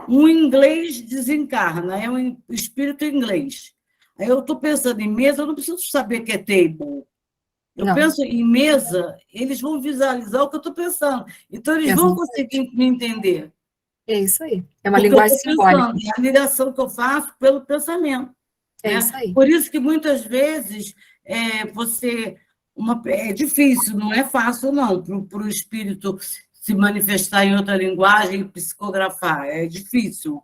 Speaker 3: um inglês desencarna, é um espírito inglês. Aí eu estou pensando em mesa, eu não preciso saber o que é table. Eu penso em mesa, eles vão visualizar o que eu estou pensando. Então, eles vão conseguir me entender.
Speaker 1: É isso aí. É uma linguagem simbólica.
Speaker 3: É a ligação que eu faço pelo pensamento.
Speaker 1: É isso aí.
Speaker 3: Por isso que, muitas vezes, é difícil, não é fácil, não, para o espírito se manifestar em outra linguagem e psicografar. É difícil.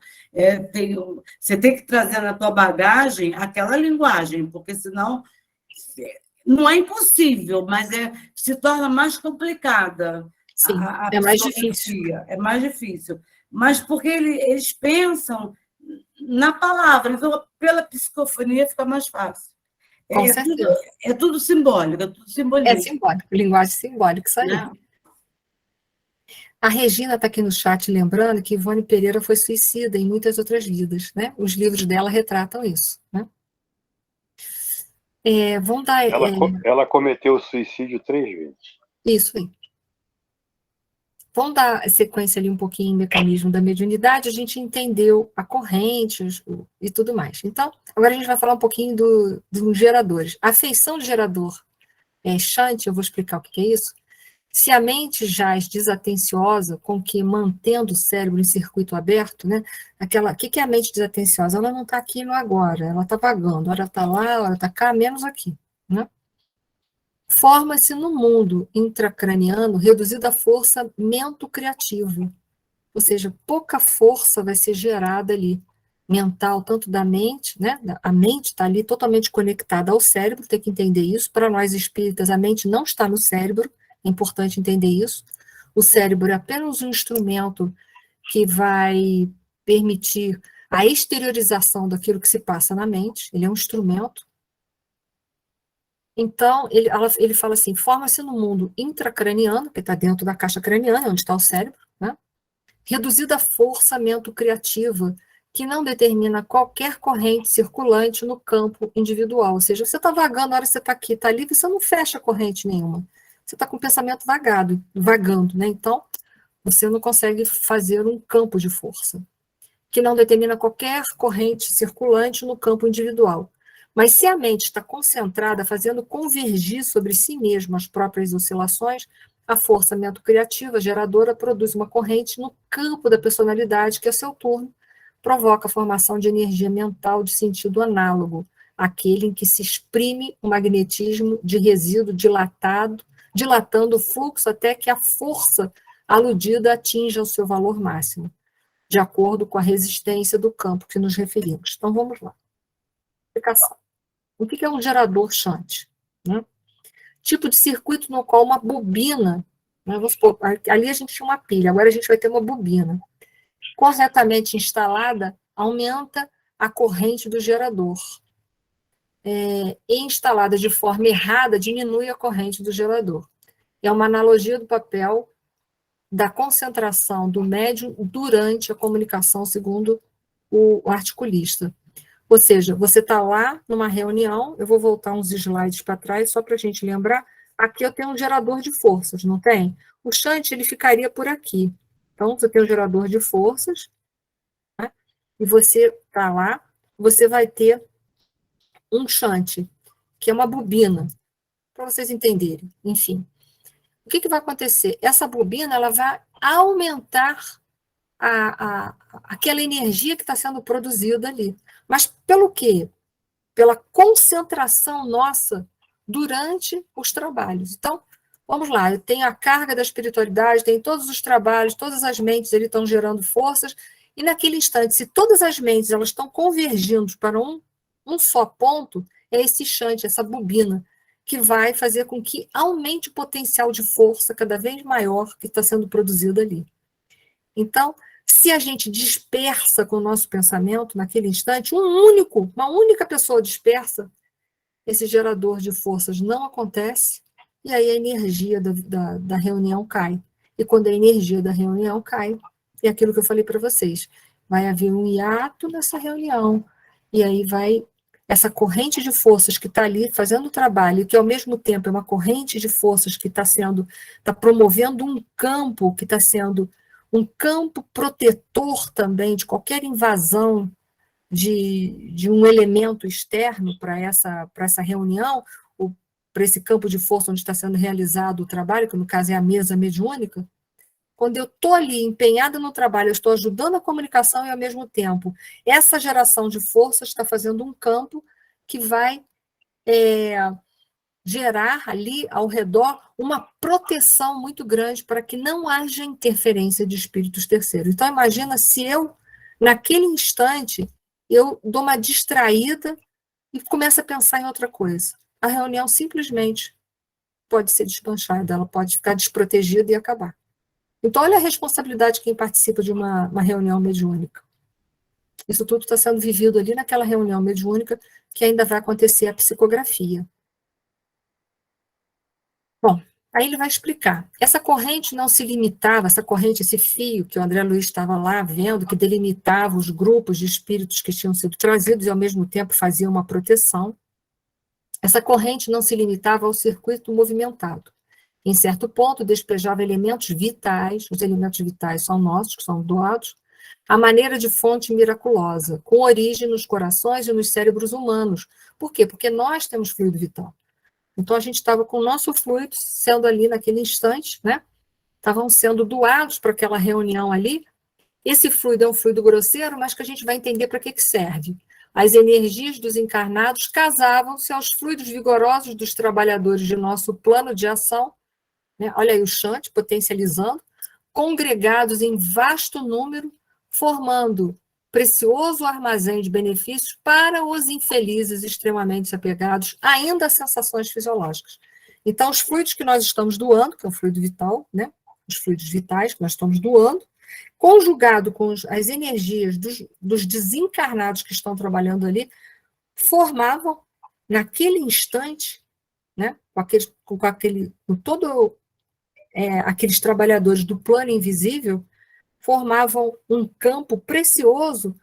Speaker 3: Você tem que trazer na tua bagagem aquela linguagem, porque, senão... Não é impossível, mas se torna mais complicada.
Speaker 1: Sim, é mais difícil.
Speaker 3: É mais difícil. Mas porque eles pensam na palavra, então, pela psicofonia fica mais fácil. É tudo simbólico, é tudo simbolismo.
Speaker 1: É simbólico, linguagem simbólica, isso aí. A Regina está aqui no chat lembrando que Ivone Pereira foi suicida em muitas outras vidas, né? Os livros dela retratam isso, né? Vamos dar...
Speaker 2: Ela cometeu suicídio 3 vezes.
Speaker 1: Isso aí. Vamos dar sequência ali um pouquinho em mecanismo da mediunidade, a gente entendeu a corrente e tudo mais. Então, agora a gente vai falar um pouquinho dos geradores. A feição de gerador shunt, eu vou explicar o que é isso. Se a mente jaz desatenciosa, com que mantendo o cérebro em circuito aberto, né? O que é a mente desatenciosa? Ela não está aqui no agora, ela está vagando, hora está lá, hora está cá, menos aqui. Né? Forma-se no mundo intracraniano reduzida força mento-criativo, ou seja, pouca força vai ser gerada ali, mental, tanto da mente, né? A mente está ali totalmente conectada ao cérebro, tem que entender isso. Para nós espíritas, a mente não está no cérebro, é importante entender isso. O cérebro é apenas um instrumento que vai permitir a exteriorização daquilo que se passa na mente, ele é um instrumento. Então, ele fala assim, forma-se no mundo intracraniano, que está dentro da caixa craniana, onde está o cérebro, né? Reduzida força mento-criativa, que não determina qualquer corrente circulante no campo individual. Ou seja, você está vagando, na hora que você está aqui, está ali, você não fecha corrente nenhuma. Você está com o pensamento vagando, né? Então, você não consegue fazer um campo de força, que não determina qualquer corrente circulante no campo individual. Mas se a mente está concentrada, fazendo convergir sobre si mesma as próprias oscilações, a força mento-criativa geradora produz uma corrente no campo da personalidade, que, a seu turno, provoca a formação de energia mental de sentido análogo, àquele em que se exprime o magnetismo de resíduo dilatando o fluxo até que a força aludida atinja o seu valor máximo, de acordo com a resistência do campo que nos referimos. Então, vamos lá. Explicação. O que é um gerador shunt? Né? Tipo de circuito no qual uma bobina, né, vamos supor, ali a gente tinha uma pilha, agora a gente vai ter uma bobina. Corretamente instalada, aumenta a corrente do gerador. E instalada de forma errada, diminui a corrente do gerador. É uma analogia do papel da concentração do médium durante a comunicação, segundo o articulista. Ou seja, você está lá numa reunião, eu vou voltar uns slides para trás, só para a gente lembrar, aqui eu tenho um gerador de forças, não tem? O shunt, ele ficaria por aqui. Então, você tem um gerador de forças, né? E você está lá, você vai ter um shunt, que é uma bobina, para vocês entenderem. Enfim, o que vai acontecer? Essa bobina, ela vai aumentar aquela energia que está sendo produzida ali. Mas pelo quê? Pela concentração nossa durante os trabalhos. Então, vamos lá, eu tenho a carga da espiritualidade, tenho todos os trabalhos, todas as mentes ali estão gerando forças, e naquele instante, se todas as mentes elas estão convergindo para um só ponto, é esse shunt, essa bobina, que vai fazer com que aumente o potencial de força cada vez maior que está sendo produzido ali. Então, se a gente dispersa com o nosso pensamento naquele instante, uma única pessoa dispersa, esse gerador de forças não acontece, e aí a energia da reunião cai. E quando a energia da reunião cai, é aquilo que eu falei para vocês, vai haver um hiato nessa reunião, e aí vai essa corrente de forças que está ali fazendo o trabalho, que ao mesmo tempo é uma corrente de forças que está promovendo um campo que está sendo um campo protetor também de qualquer invasão de um elemento externo para essa reunião, ou para esse campo de força onde está sendo realizado o trabalho, que no caso é a mesa mediúnica. Quando eu estou ali empenhada no trabalho, eu estou ajudando a comunicação e, ao mesmo tempo, essa geração de forças está fazendo um campo que vai gerar ali ao redor uma proteção muito grande para que não haja interferência de espíritos terceiros. Então, imagina se eu, naquele instante, eu dou uma distraída e começo a pensar em outra coisa. A reunião simplesmente pode ser desmanchada, ela pode ficar desprotegida e acabar. Então, olha a responsabilidade de quem participa de uma reunião mediúnica. Isso tudo está sendo vivido ali naquela reunião mediúnica que ainda vai acontecer a psicografia. Bom, aí ele vai explicar. Essa corrente não se limitava, essa corrente, esse fio que o André Luiz estava lá vendo, que delimitava os grupos de espíritos que tinham sido trazidos e, ao mesmo tempo, fazia uma proteção. Essa corrente não se limitava ao circuito movimentado. Em certo ponto, despejava elementos vitais, os elementos vitais são nossos, que são doados, à maneira de fonte miraculosa, com origem nos corações e nos cérebros humanos. Por quê? Porque nós temos fluido vital. Então, a gente estava com o nosso fluido sendo ali naquele instante, né? Estavam sendo doados para aquela reunião ali. Esse fluido é um fluido grosseiro, mas que a gente vai entender para que serve. As energias dos encarnados casavam-se aos fluidos vigorosos dos trabalhadores de nosso plano de ação, né? Olha aí o shunt potencializando, congregados em vasto número, formando precioso armazém de benefícios para os infelizes extremamente apegados ainda a sensações fisiológicas. Então, os fluidos que nós estamos doando, que é o fluido vital, né? Os fluidos vitais que nós estamos doando, conjugado com as energias dos desencarnados que estão trabalhando ali, formavam, naquele instante, né? Com todo aqueles trabalhadores do plano invisível, formavam um campo precioso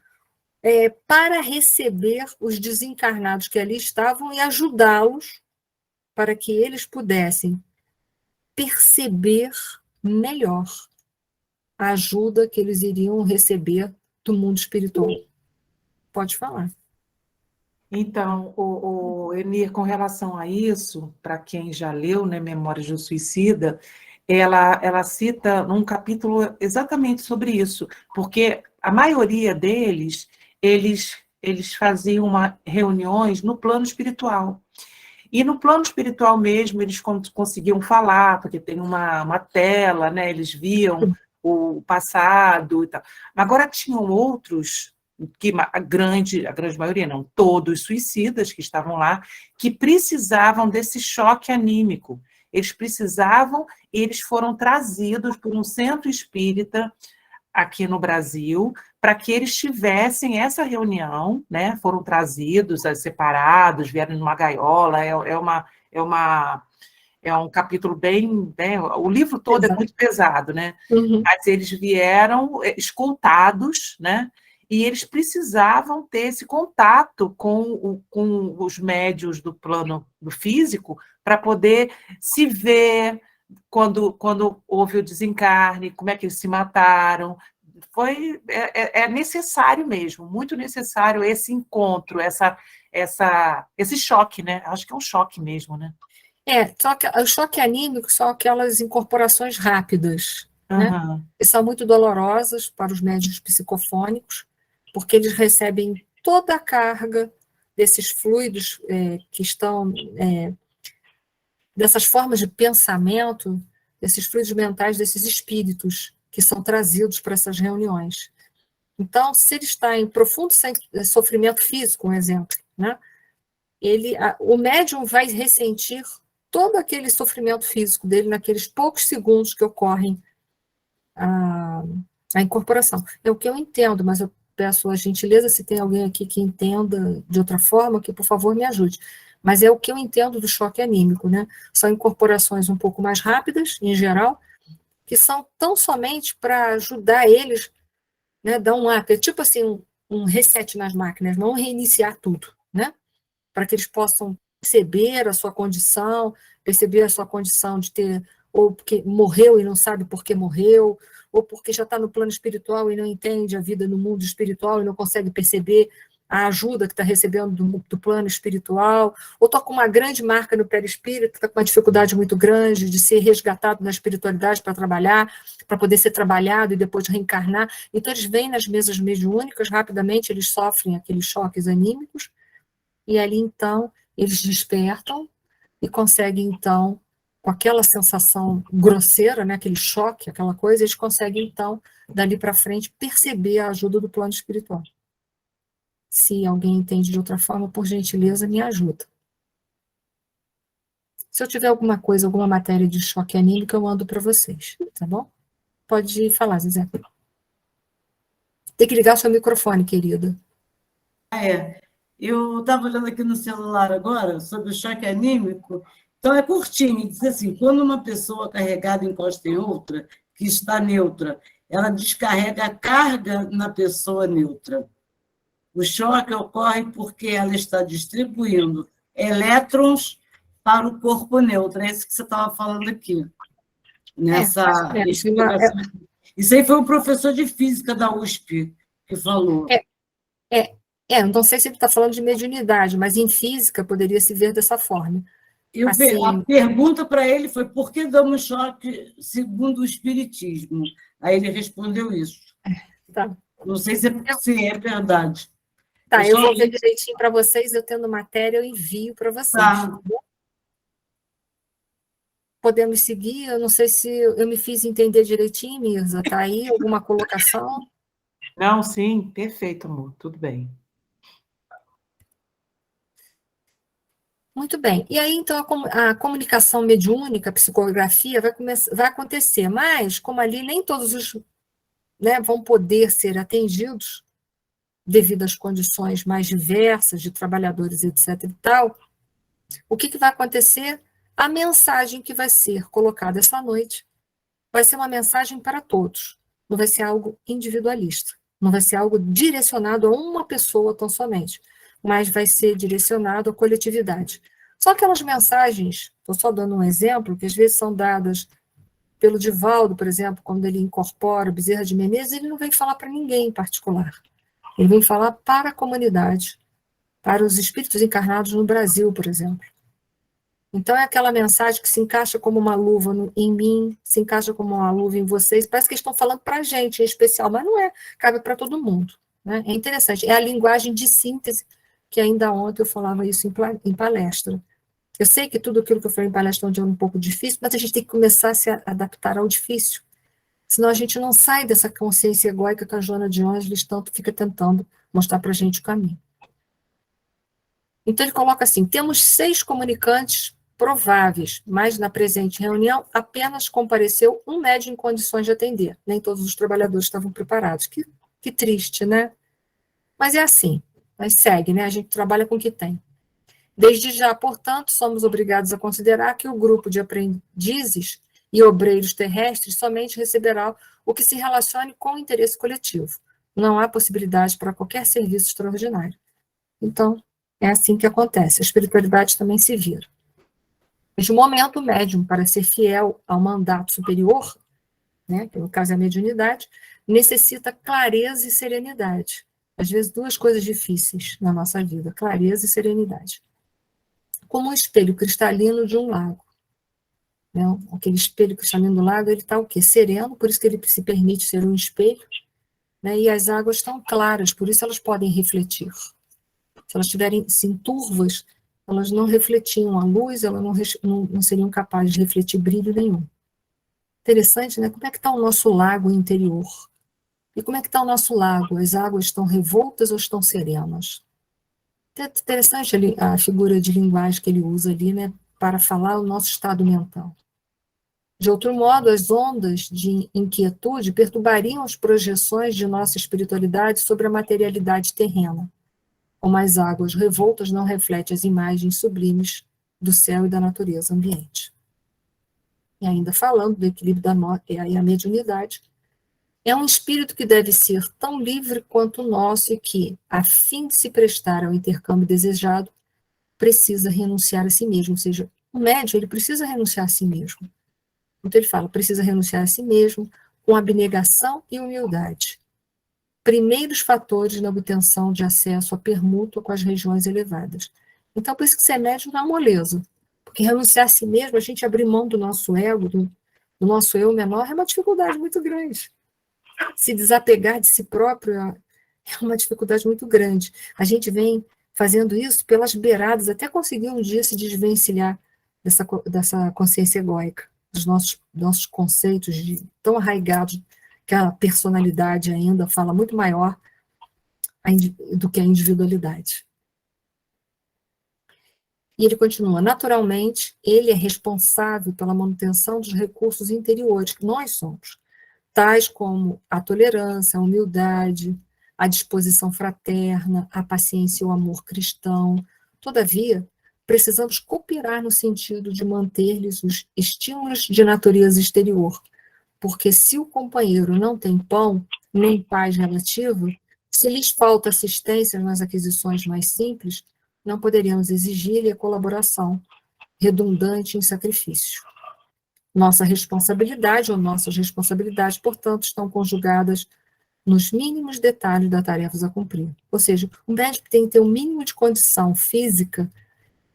Speaker 1: para receber os desencarnados que ali estavam e ajudá-los para que eles pudessem perceber melhor a ajuda que eles iriam receber do mundo espiritual. Pode falar.
Speaker 7: Então, Enir, com relação a isso, para quem já leu, né, Memórias do Suicida, ela cita num capítulo exatamente sobre isso, porque a maioria deles, eles faziam reuniões no plano espiritual. E no plano espiritual mesmo, eles conseguiam falar, porque tem uma tela, né, eles viam o passado e tal. Agora, tinham outros, que a grande maioria, não, todos suicidas que estavam lá, que precisavam desse choque anímico. Eles precisavam, eles foram trazidos por um centro espírita aqui no Brasil, para que eles tivessem essa reunião, né? Foram trazidos, separados, vieram numa gaiola, é um capítulo bem, o livro todo é muito pesado, né? Uhum. Mas eles vieram escoltados, né? e eles precisavam ter esse contato com os médios do plano do físico para poder se ver quando houve o desencarne, como é que eles se mataram. É necessário mesmo, muito necessário esse encontro, esse choque, né? Acho que é um choque mesmo, né?
Speaker 1: Só que o choque anímico são aquelas incorporações rápidas, né?
Speaker 7: Aham.
Speaker 1: Que são muito dolorosas para os médiuns psicofônicos, porque eles recebem toda a carga desses fluidos que estão, dessas formas de pensamento, desses fluidos mentais, desses espíritos que são trazidos para essas reuniões. Então, se ele está em profundo sofrimento físico, um exemplo, né? O médium vai ressentir todo aquele sofrimento físico dele naqueles poucos segundos que ocorrem a incorporação. É o que eu entendo, mas eu peço a gentileza, se tem alguém aqui que entenda de outra forma, que por favor me ajude. Mas é o que eu entendo do choque anímico, né? São incorporações um pouco mais rápidas, em geral, que são tão somente para ajudar eles, né, dar um up, tipo assim, um reset nas máquinas, não reiniciar tudo, né? Para que eles possam perceber a sua condição de ter, ou porque morreu e não sabe por que morreu, ou porque já está no plano espiritual e não entende a vida no mundo espiritual e não consegue perceber a ajuda que está recebendo do plano espiritual, ou está com uma grande marca no perispírito, está com uma dificuldade muito grande de ser resgatado na espiritualidade para trabalhar, para poder ser trabalhado e depois reencarnar. Então, eles vêm nas mesas mediúnicas, rapidamente eles sofrem aqueles choques anímicos, e ali, então, eles despertam e conseguem, então, com aquela sensação grosseira, né, aquele choque, aquela coisa, eles conseguem, então, dali para frente, perceber a ajuda do plano espiritual. Se alguém entende de outra forma, por gentileza, me ajuda. Se eu tiver alguma coisa, alguma matéria de choque anímico, eu mando para vocês, tá bom? Pode falar, Zezé. Tem que ligar o seu microfone, querida.
Speaker 3: Eu estava olhando aqui no celular agora sobre o choque anímico. Então, é curtinho. Diz assim, quando uma pessoa carregada encosta em outra, que está neutra, ela descarrega a carga na pessoa neutra. O choque ocorre porque ela está distribuindo elétrons para o corpo neutro. É isso que você estava falando aqui. Nessa explicação. Isso aí foi o professor de física da USP que falou.
Speaker 1: Não sei se ele está falando de mediunidade, mas em física poderia se ver dessa forma.
Speaker 3: Assim, a pergunta para ele foi por que damos choque segundo o Espiritismo? Aí ele respondeu isso.
Speaker 1: Tá.
Speaker 3: Não sei se é verdade.
Speaker 1: Tá, eu vou ver direitinho para vocês, eu tendo matéria, eu envio para vocês.
Speaker 3: Tá.
Speaker 1: Podemos seguir? Eu não sei se eu me fiz entender direitinho, Mirza. Está aí alguma colocação?
Speaker 7: Não, sim, perfeito, amor, tudo bem.
Speaker 1: Muito bem. E aí, então, a comunicação mediúnica, a psicografia, vai acontecer, mas, como ali nem todos os, né, vão poder ser atendidos, devido às condições mais diversas de trabalhadores, etc. e tal, o que vai acontecer? A mensagem que vai ser colocada essa noite vai ser uma mensagem para todos, não vai ser algo individualista, não vai ser algo direcionado a uma pessoa tão somente, mas vai ser direcionado à coletividade. Só aquelas mensagens, estou só dando um exemplo, que às vezes são dadas pelo Divaldo, por exemplo, quando ele incorpora o Bezerra de Menezes, ele não vem falar para ninguém em particular, ele vem falar para a comunidade, para os espíritos encarnados no Brasil, por exemplo. Então, é aquela mensagem que se encaixa como uma luva em mim, se encaixa como uma luva em vocês, parece que estão falando para a gente em especial, mas não é, cabe para todo mundo. Né? É interessante, é a linguagem de síntese, que ainda ontem eu falava isso em palestra. Eu sei que tudo aquilo que eu falei em palestra é um pouco difícil, mas a gente tem que começar a se adaptar ao difícil, senão a gente não sai dessa consciência egóica que a Joana de Ângeles tanto fica tentando mostrar para a gente o caminho. Então ele coloca assim, temos 6 comunicantes prováveis, mas na presente reunião apenas compareceu um médium em condições de atender. Nem todos os trabalhadores estavam preparados. Que triste, né? Mas é assim, mas segue, né? A gente trabalha com o que tem. Desde já, portanto, somos obrigados a considerar que o grupo de aprendizes e obreiros terrestres somente receberá o que se relacione com o interesse coletivo. não há possibilidade para qualquer serviço extraordinário. Então, é assim que acontece. A espiritualidade também se vira. Neste momento, o médium, para ser fiel ao mandato superior, né, que no caso é a mediunidade, necessita clareza e serenidade. Às vezes, duas coisas difíceis na nossa vida, clareza e serenidade. Como um espelho cristalino de um lago. Né? Aquele espelho cristalino do lago, ele está o quê? Sereno, por isso que ele se permite ser um espelho, né? E as águas estão claras, por isso elas podem refletir. Se elas estiverem assim, turvas, elas não refletiam a luz, elas não seriam capazes de refletir brilho nenhum. Interessante, né? Como é que está o nosso lago interior? E como é que está o nosso lago? As águas estão revoltas ou estão serenas? É interessante ali, a figura de linguagem que ele usa ali, né? Para falar o nosso estado mental. De outro modo, as ondas de inquietude perturbariam as projeções de nossa espiritualidade sobre a materialidade terrena, como as águas revoltas não refletem as imagens sublimes do céu e da natureza ambiente. E ainda falando do equilíbrio da e a mediunidade, é um espírito que deve ser tão livre quanto o nosso e que, a fim de se prestar ao intercâmbio desejado, precisa renunciar a si mesmo, ou seja, o médium ele precisa renunciar a si mesmo. Então ele fala, precisa renunciar a si mesmo com abnegação e humildade. Primeiros fatores na obtenção de acesso à permuta com as regiões elevadas. Então, por isso que ser médium não é moleza. Porque renunciar a si mesmo, a gente abrir mão do nosso ego, do nosso eu menor, é uma dificuldade muito grande. Se desapegar de si próprio é uma dificuldade muito grande. A gente vem fazendo isso pelas beiradas, até conseguir um dia se desvencilhar dessa consciência egóica, dos nossos conceitos tão arraigados que a personalidade ainda fala muito maior do que a individualidade. E ele continua, naturalmente, ele é responsável pela manutenção dos recursos interiores que nós somos, tais como a tolerância, a humildade, a disposição fraterna, a paciência e o amor cristão. Todavia, precisamos cooperar no sentido de manter-lhes os estímulos de natureza exterior, porque se o companheiro não tem pão, nem paz relativa, se lhes falta assistência nas aquisições mais simples, não poderíamos exigir-lhe a colaboração, redundante em sacrifício. Nossa responsabilidade ou nossas responsabilidades, portanto, estão conjugadas nos mínimos detalhes das tarefas a cumprir. Ou seja, o médico tem que ter um mínimo de condição física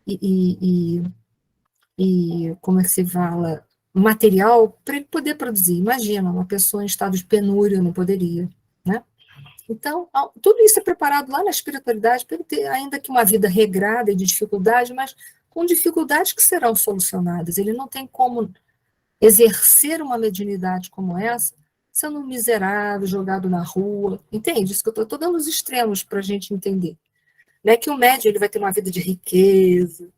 Speaker 1: e como é que se fala, material para ele poder produzir. Imagina, uma pessoa em estado de penúria não poderia, né? Então, tudo isso é preparado lá na espiritualidade para ele ter, ainda que uma vida regrada e de dificuldade, mas com dificuldades que serão solucionadas. Ele não tem como exercer uma mediunidade como essa, sendo um miserável, jogado na rua. Entende? Isso que eu estou dando os extremos para a gente entender. Não é que o médium ele vai ter uma vida de riqueza,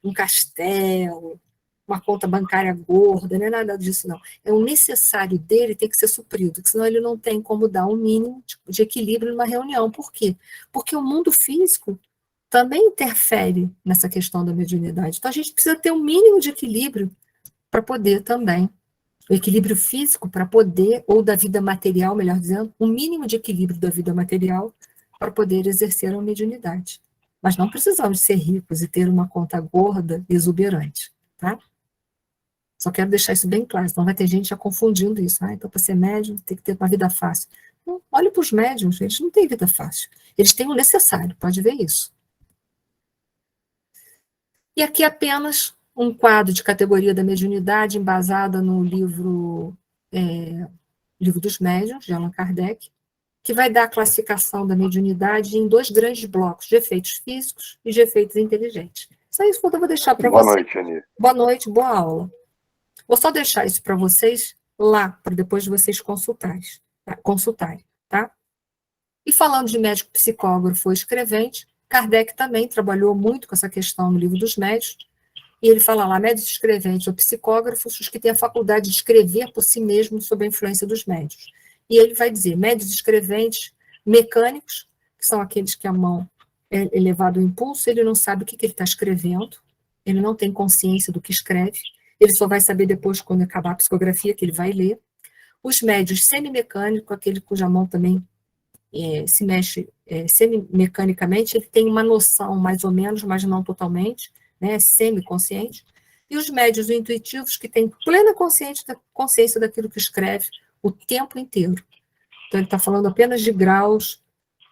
Speaker 1: um castelo, uma conta bancária gorda, não é nada disso, não. É o necessário dele tem que ser suprido, senão ele não tem como dar um mínimo de equilíbrio numa reunião. Por quê? Porque o mundo físico também interfere nessa questão da mediunidade. Então, a gente precisa ter um mínimo de equilíbrio para poder também, o equilíbrio físico para poder, ou da vida material, melhor dizendo, um mínimo de equilíbrio da vida material para poder exercer a mediunidade. Mas não precisamos ser ricos e ter uma conta gorda e exuberante, tá? Só quero deixar isso bem claro, senão vai ter gente já confundindo isso. Então, para ser médium, tem que ter uma vida fácil. Não, olhe para os médiums, eles não têm vida fácil. Eles têm o necessário, pode ver isso. E aqui apenas um quadro de categoria da mediunidade embasada no livro dos Médiuns, de Allan Kardec, que vai dar a classificação da mediunidade em 2 grandes blocos, de efeitos físicos e de efeitos inteligentes. Isso aí eu vou deixar para vocês.
Speaker 2: Boa noite, Ani.
Speaker 1: Boa noite, boa aula. Vou só deixar isso para vocês lá, para depois de vocês consultarem, tá? E falando de médico psicógrafo ou escrevente, Kardec também trabalhou muito com essa questão no livro dos médiuns, e ele fala lá, médios escreventes ou psicógrafos, os que têm a faculdade de escrever por si mesmos sob a influência dos médiuns. E ele vai dizer, médios escreventes mecânicos, que são aqueles que a mão é elevada ao impulso, ele não sabe o que ele está escrevendo, ele não tem consciência do que escreve, ele só vai saber depois, quando acabar a psicografia, que ele vai ler. Os médios semimecânicos, aquele cuja mão também se mexe semi-mecanicamente, ele tem uma noção mais ou menos, mas não totalmente, né, semi-consciente, e os médios intuitivos que têm plena consciência daquilo que escreve o tempo inteiro. Então, ele está falando apenas de graus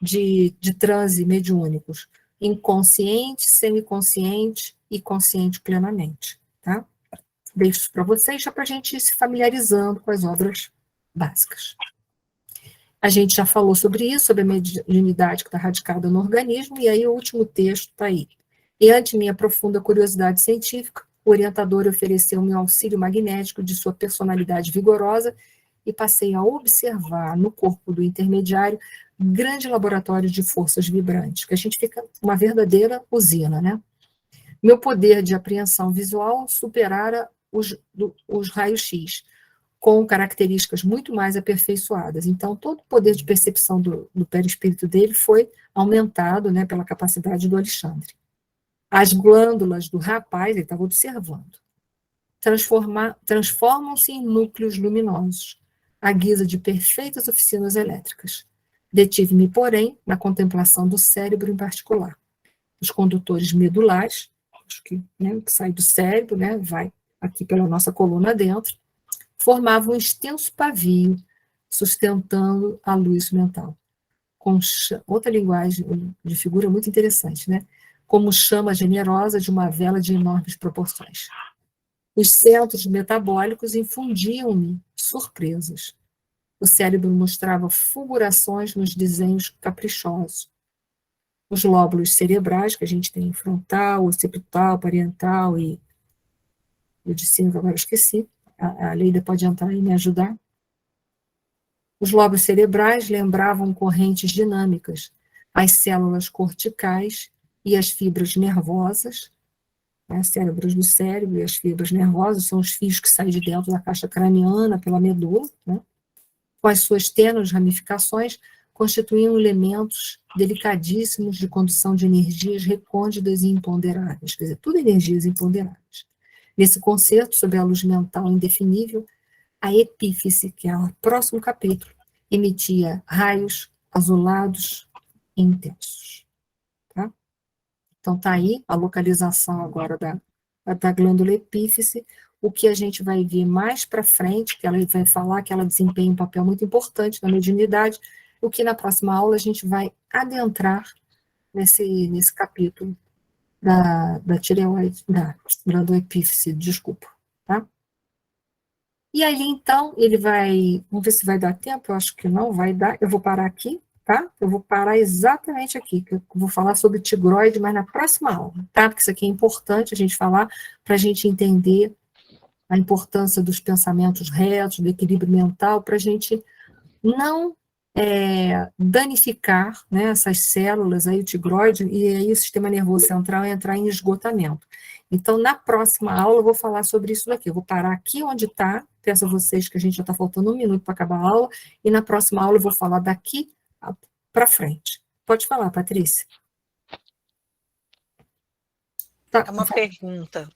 Speaker 1: de transe mediúnicos, inconsciente, semiconsciente e consciente plenamente, tá? Deixo isso para vocês, já para a gente ir se familiarizando com as obras básicas. A gente já falou sobre isso, sobre a mediunidade que está radicada no organismo, e aí o último texto está aí. E ante minha profunda curiosidade científica, o orientador ofereceu-me um auxílio magnético de sua personalidade vigorosa e passei a observar no corpo do intermediário grande laboratório de forças vibrantes, que a gente fica uma verdadeira usina, né? Meu poder de apreensão visual superara os raios-x, com características muito mais aperfeiçoadas. Então, todo o poder de percepção do perispírito dele foi aumentado, né, pela capacidade do Alexandre. As glândulas do rapaz, ele estava observando, transformam-se em núcleos luminosos, à guisa de perfeitas oficinas elétricas. Detive-me, porém, na contemplação do cérebro em particular. Os condutores medulares, acho que, né, que sai do cérebro, né, vai aqui pela nossa coluna dentro, formavam um extenso pavio, sustentando a luz mental. Com outra linguagem de figura muito interessante, né? Como chama generosa de uma vela de enormes proporções. Os centros metabólicos infundiam-me surpresas. O cérebro mostrava fulgurações nos desenhos caprichosos. Os lóbulos cerebrais, que a gente tem frontal, occipital, parietal e o de cima, agora eu esqueci, a Leida pode entrar e me ajudar. Os lobos cerebrais lembravam correntes dinâmicas, as células corticais e as fibras nervosas, né, cérebros do cérebro e as fibras nervosas são os fios que saem de dentro da caixa craniana pela medula, né, com as suas tênues ramificações, constituíam elementos delicadíssimos de condução de energias recônditas e imponderáveis, quer dizer, tudo energias imponderáveis. Nesse concerto, sobre a luz mental indefinível, a epífise, que é o próximo capítulo, emitia raios azulados e intensos. Tá? Então, está aí a localização agora da glândula epífise, o que a gente vai ver mais para frente, que ela vai falar que ela desempenha um papel muito importante na mediunidade, o que na próxima aula a gente vai adentrar nesse capítulo da tireoide, da glândula epífise, desculpa, tá? E aí, então, ele vai, vamos ver se vai dar tempo, eu acho que não vai dar, eu vou parar aqui, tá? Eu vou parar exatamente aqui, que eu vou falar sobre tigroide, mas na próxima aula, tá? Porque isso aqui é importante a gente falar, para a gente entender a importância dos pensamentos retos, do equilíbrio mental, para a gente não danificar, né, essas células, aí o tigroide, e aí o sistema nervoso central entrar em esgotamento. Então, na próxima aula, eu vou falar sobre isso daqui. Eu vou parar aqui onde está, peço a vocês que a gente já está faltando 1 minuto para acabar a aula, e na próxima aula eu vou falar daqui para frente. Pode falar, Patrícia. Tá.
Speaker 5: É uma pergunta.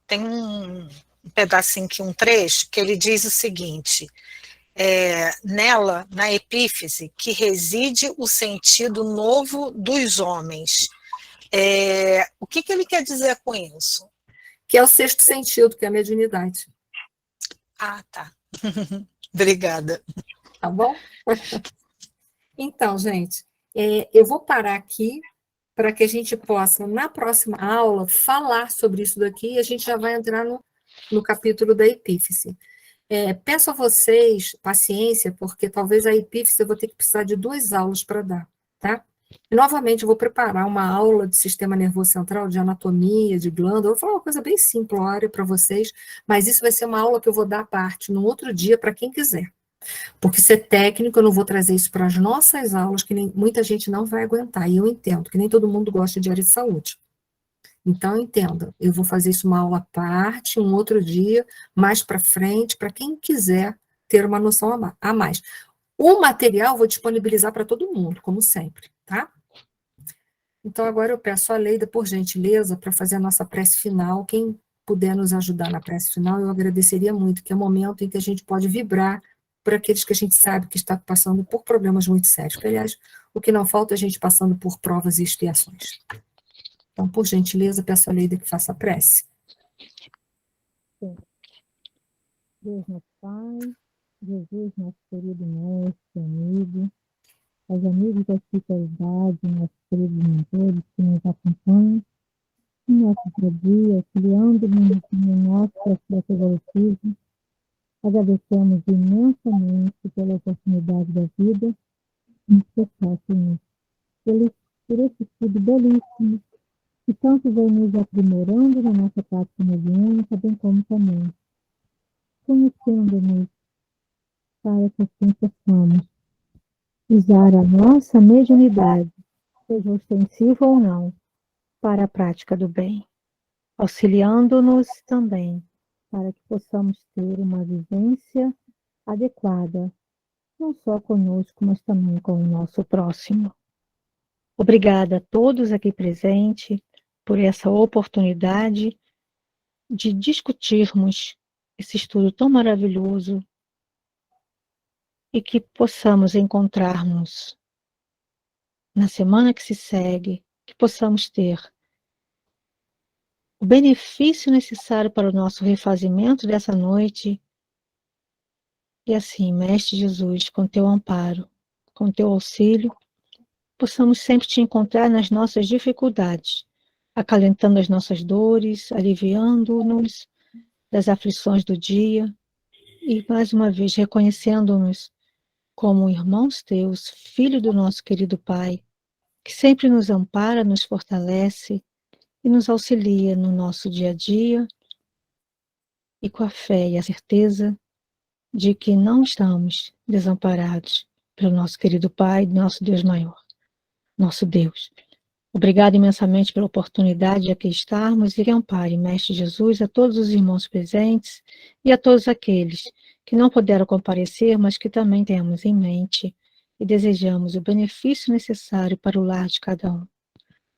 Speaker 5: Tem um pedacinho aqui, um trecho, que ele diz o seguinte: nela, na epífise, que reside o sentido novo dos homens. O que ele quer dizer com isso?
Speaker 1: Que é o sexto sentido, que é a mediunidade.
Speaker 5: Ah, tá. Obrigada.
Speaker 1: Tá bom? Então, gente, eu vou parar aqui para que a gente possa, na próxima aula, falar sobre isso daqui, e a gente já vai entrar no capítulo da epífise. Peço a vocês paciência, porque talvez a epífise eu vou ter que precisar de 2 aulas para dar, tá? E, novamente, eu vou preparar uma aula de sistema nervoso central, de anatomia, de glândula, eu vou falar uma coisa bem simplória para vocês, mas isso vai ser uma aula que eu vou dar à parte, num outro dia, para quem quiser. Porque se é técnico, eu não vou trazer isso para as nossas aulas, que muita gente não vai aguentar, e eu entendo, que nem todo mundo gosta de área de saúde. Então, entenda, eu vou fazer isso uma aula à parte, um outro dia, mais para frente, para quem quiser ter uma noção a mais. O material eu vou disponibilizar para todo mundo, como sempre, tá? Então, agora eu peço a Leida, por gentileza, para fazer a nossa prece final. Quem puder nos ajudar na prece final, eu agradeceria muito, que é o momento em que a gente pode vibrar por aqueles que a gente sabe que está passando por problemas muito sérios. Que, aliás, o que não falta é a gente passando por provas e expiações. Então, por gentileza, peço a Leida que faça a prece.
Speaker 8: Deus nosso Pai, Jesus, nosso querido mestre, amigo, aos amigos da espiritualidade, nossos queridos mentores que nos acompanham, no nosso dia a dia, auxiliando-nos no nosso processo evolutivo. Agradecemos imensamente pela oportunidade da vida, em especial, Senhor, por esse estudo belíssimo, que tanto vem nos aprimorando na nossa prática mediúnica, bem como também conhecendo-nos para que assim possamos usar a nossa mediunidade, seja ostensiva ou não, para a prática do bem, auxiliando-nos também para que possamos ter uma vivência adequada, não só conosco, mas também com o nosso próximo. Obrigada a todos aqui presentes por essa oportunidade de discutirmos esse estudo tão maravilhoso e que possamos encontrarmos na semana que se segue, que possamos ter o benefício necessário para o nosso refazimento dessa noite. E assim, Mestre Jesus, com teu amparo, com teu auxílio, possamos sempre te encontrar nas nossas dificuldades, acalentando as nossas dores, aliviando-nos das aflições do dia e, mais uma vez, reconhecendo-nos como irmãos teus, filho do nosso querido Pai, que sempre nos ampara, nos fortalece e nos auxilia no nosso dia a dia, e com a fé e a certeza de que não estamos desamparados pelo nosso querido Pai, nosso Deus maior, nosso Deus. Obrigado imensamente pela oportunidade de aqui estarmos, e que ampare, Mestre Jesus, a todos os irmãos presentes e a todos aqueles que não puderam comparecer, mas que também temos em mente e desejamos o benefício necessário para o lar de cada um.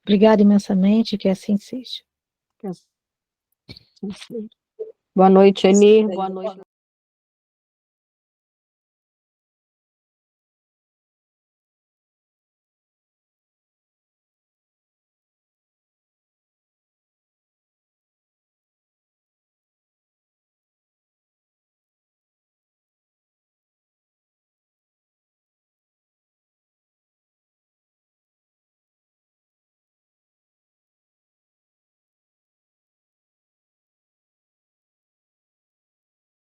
Speaker 8: Obrigado imensamente, e que assim seja.
Speaker 9: Boa noite, Eni. Boa noite.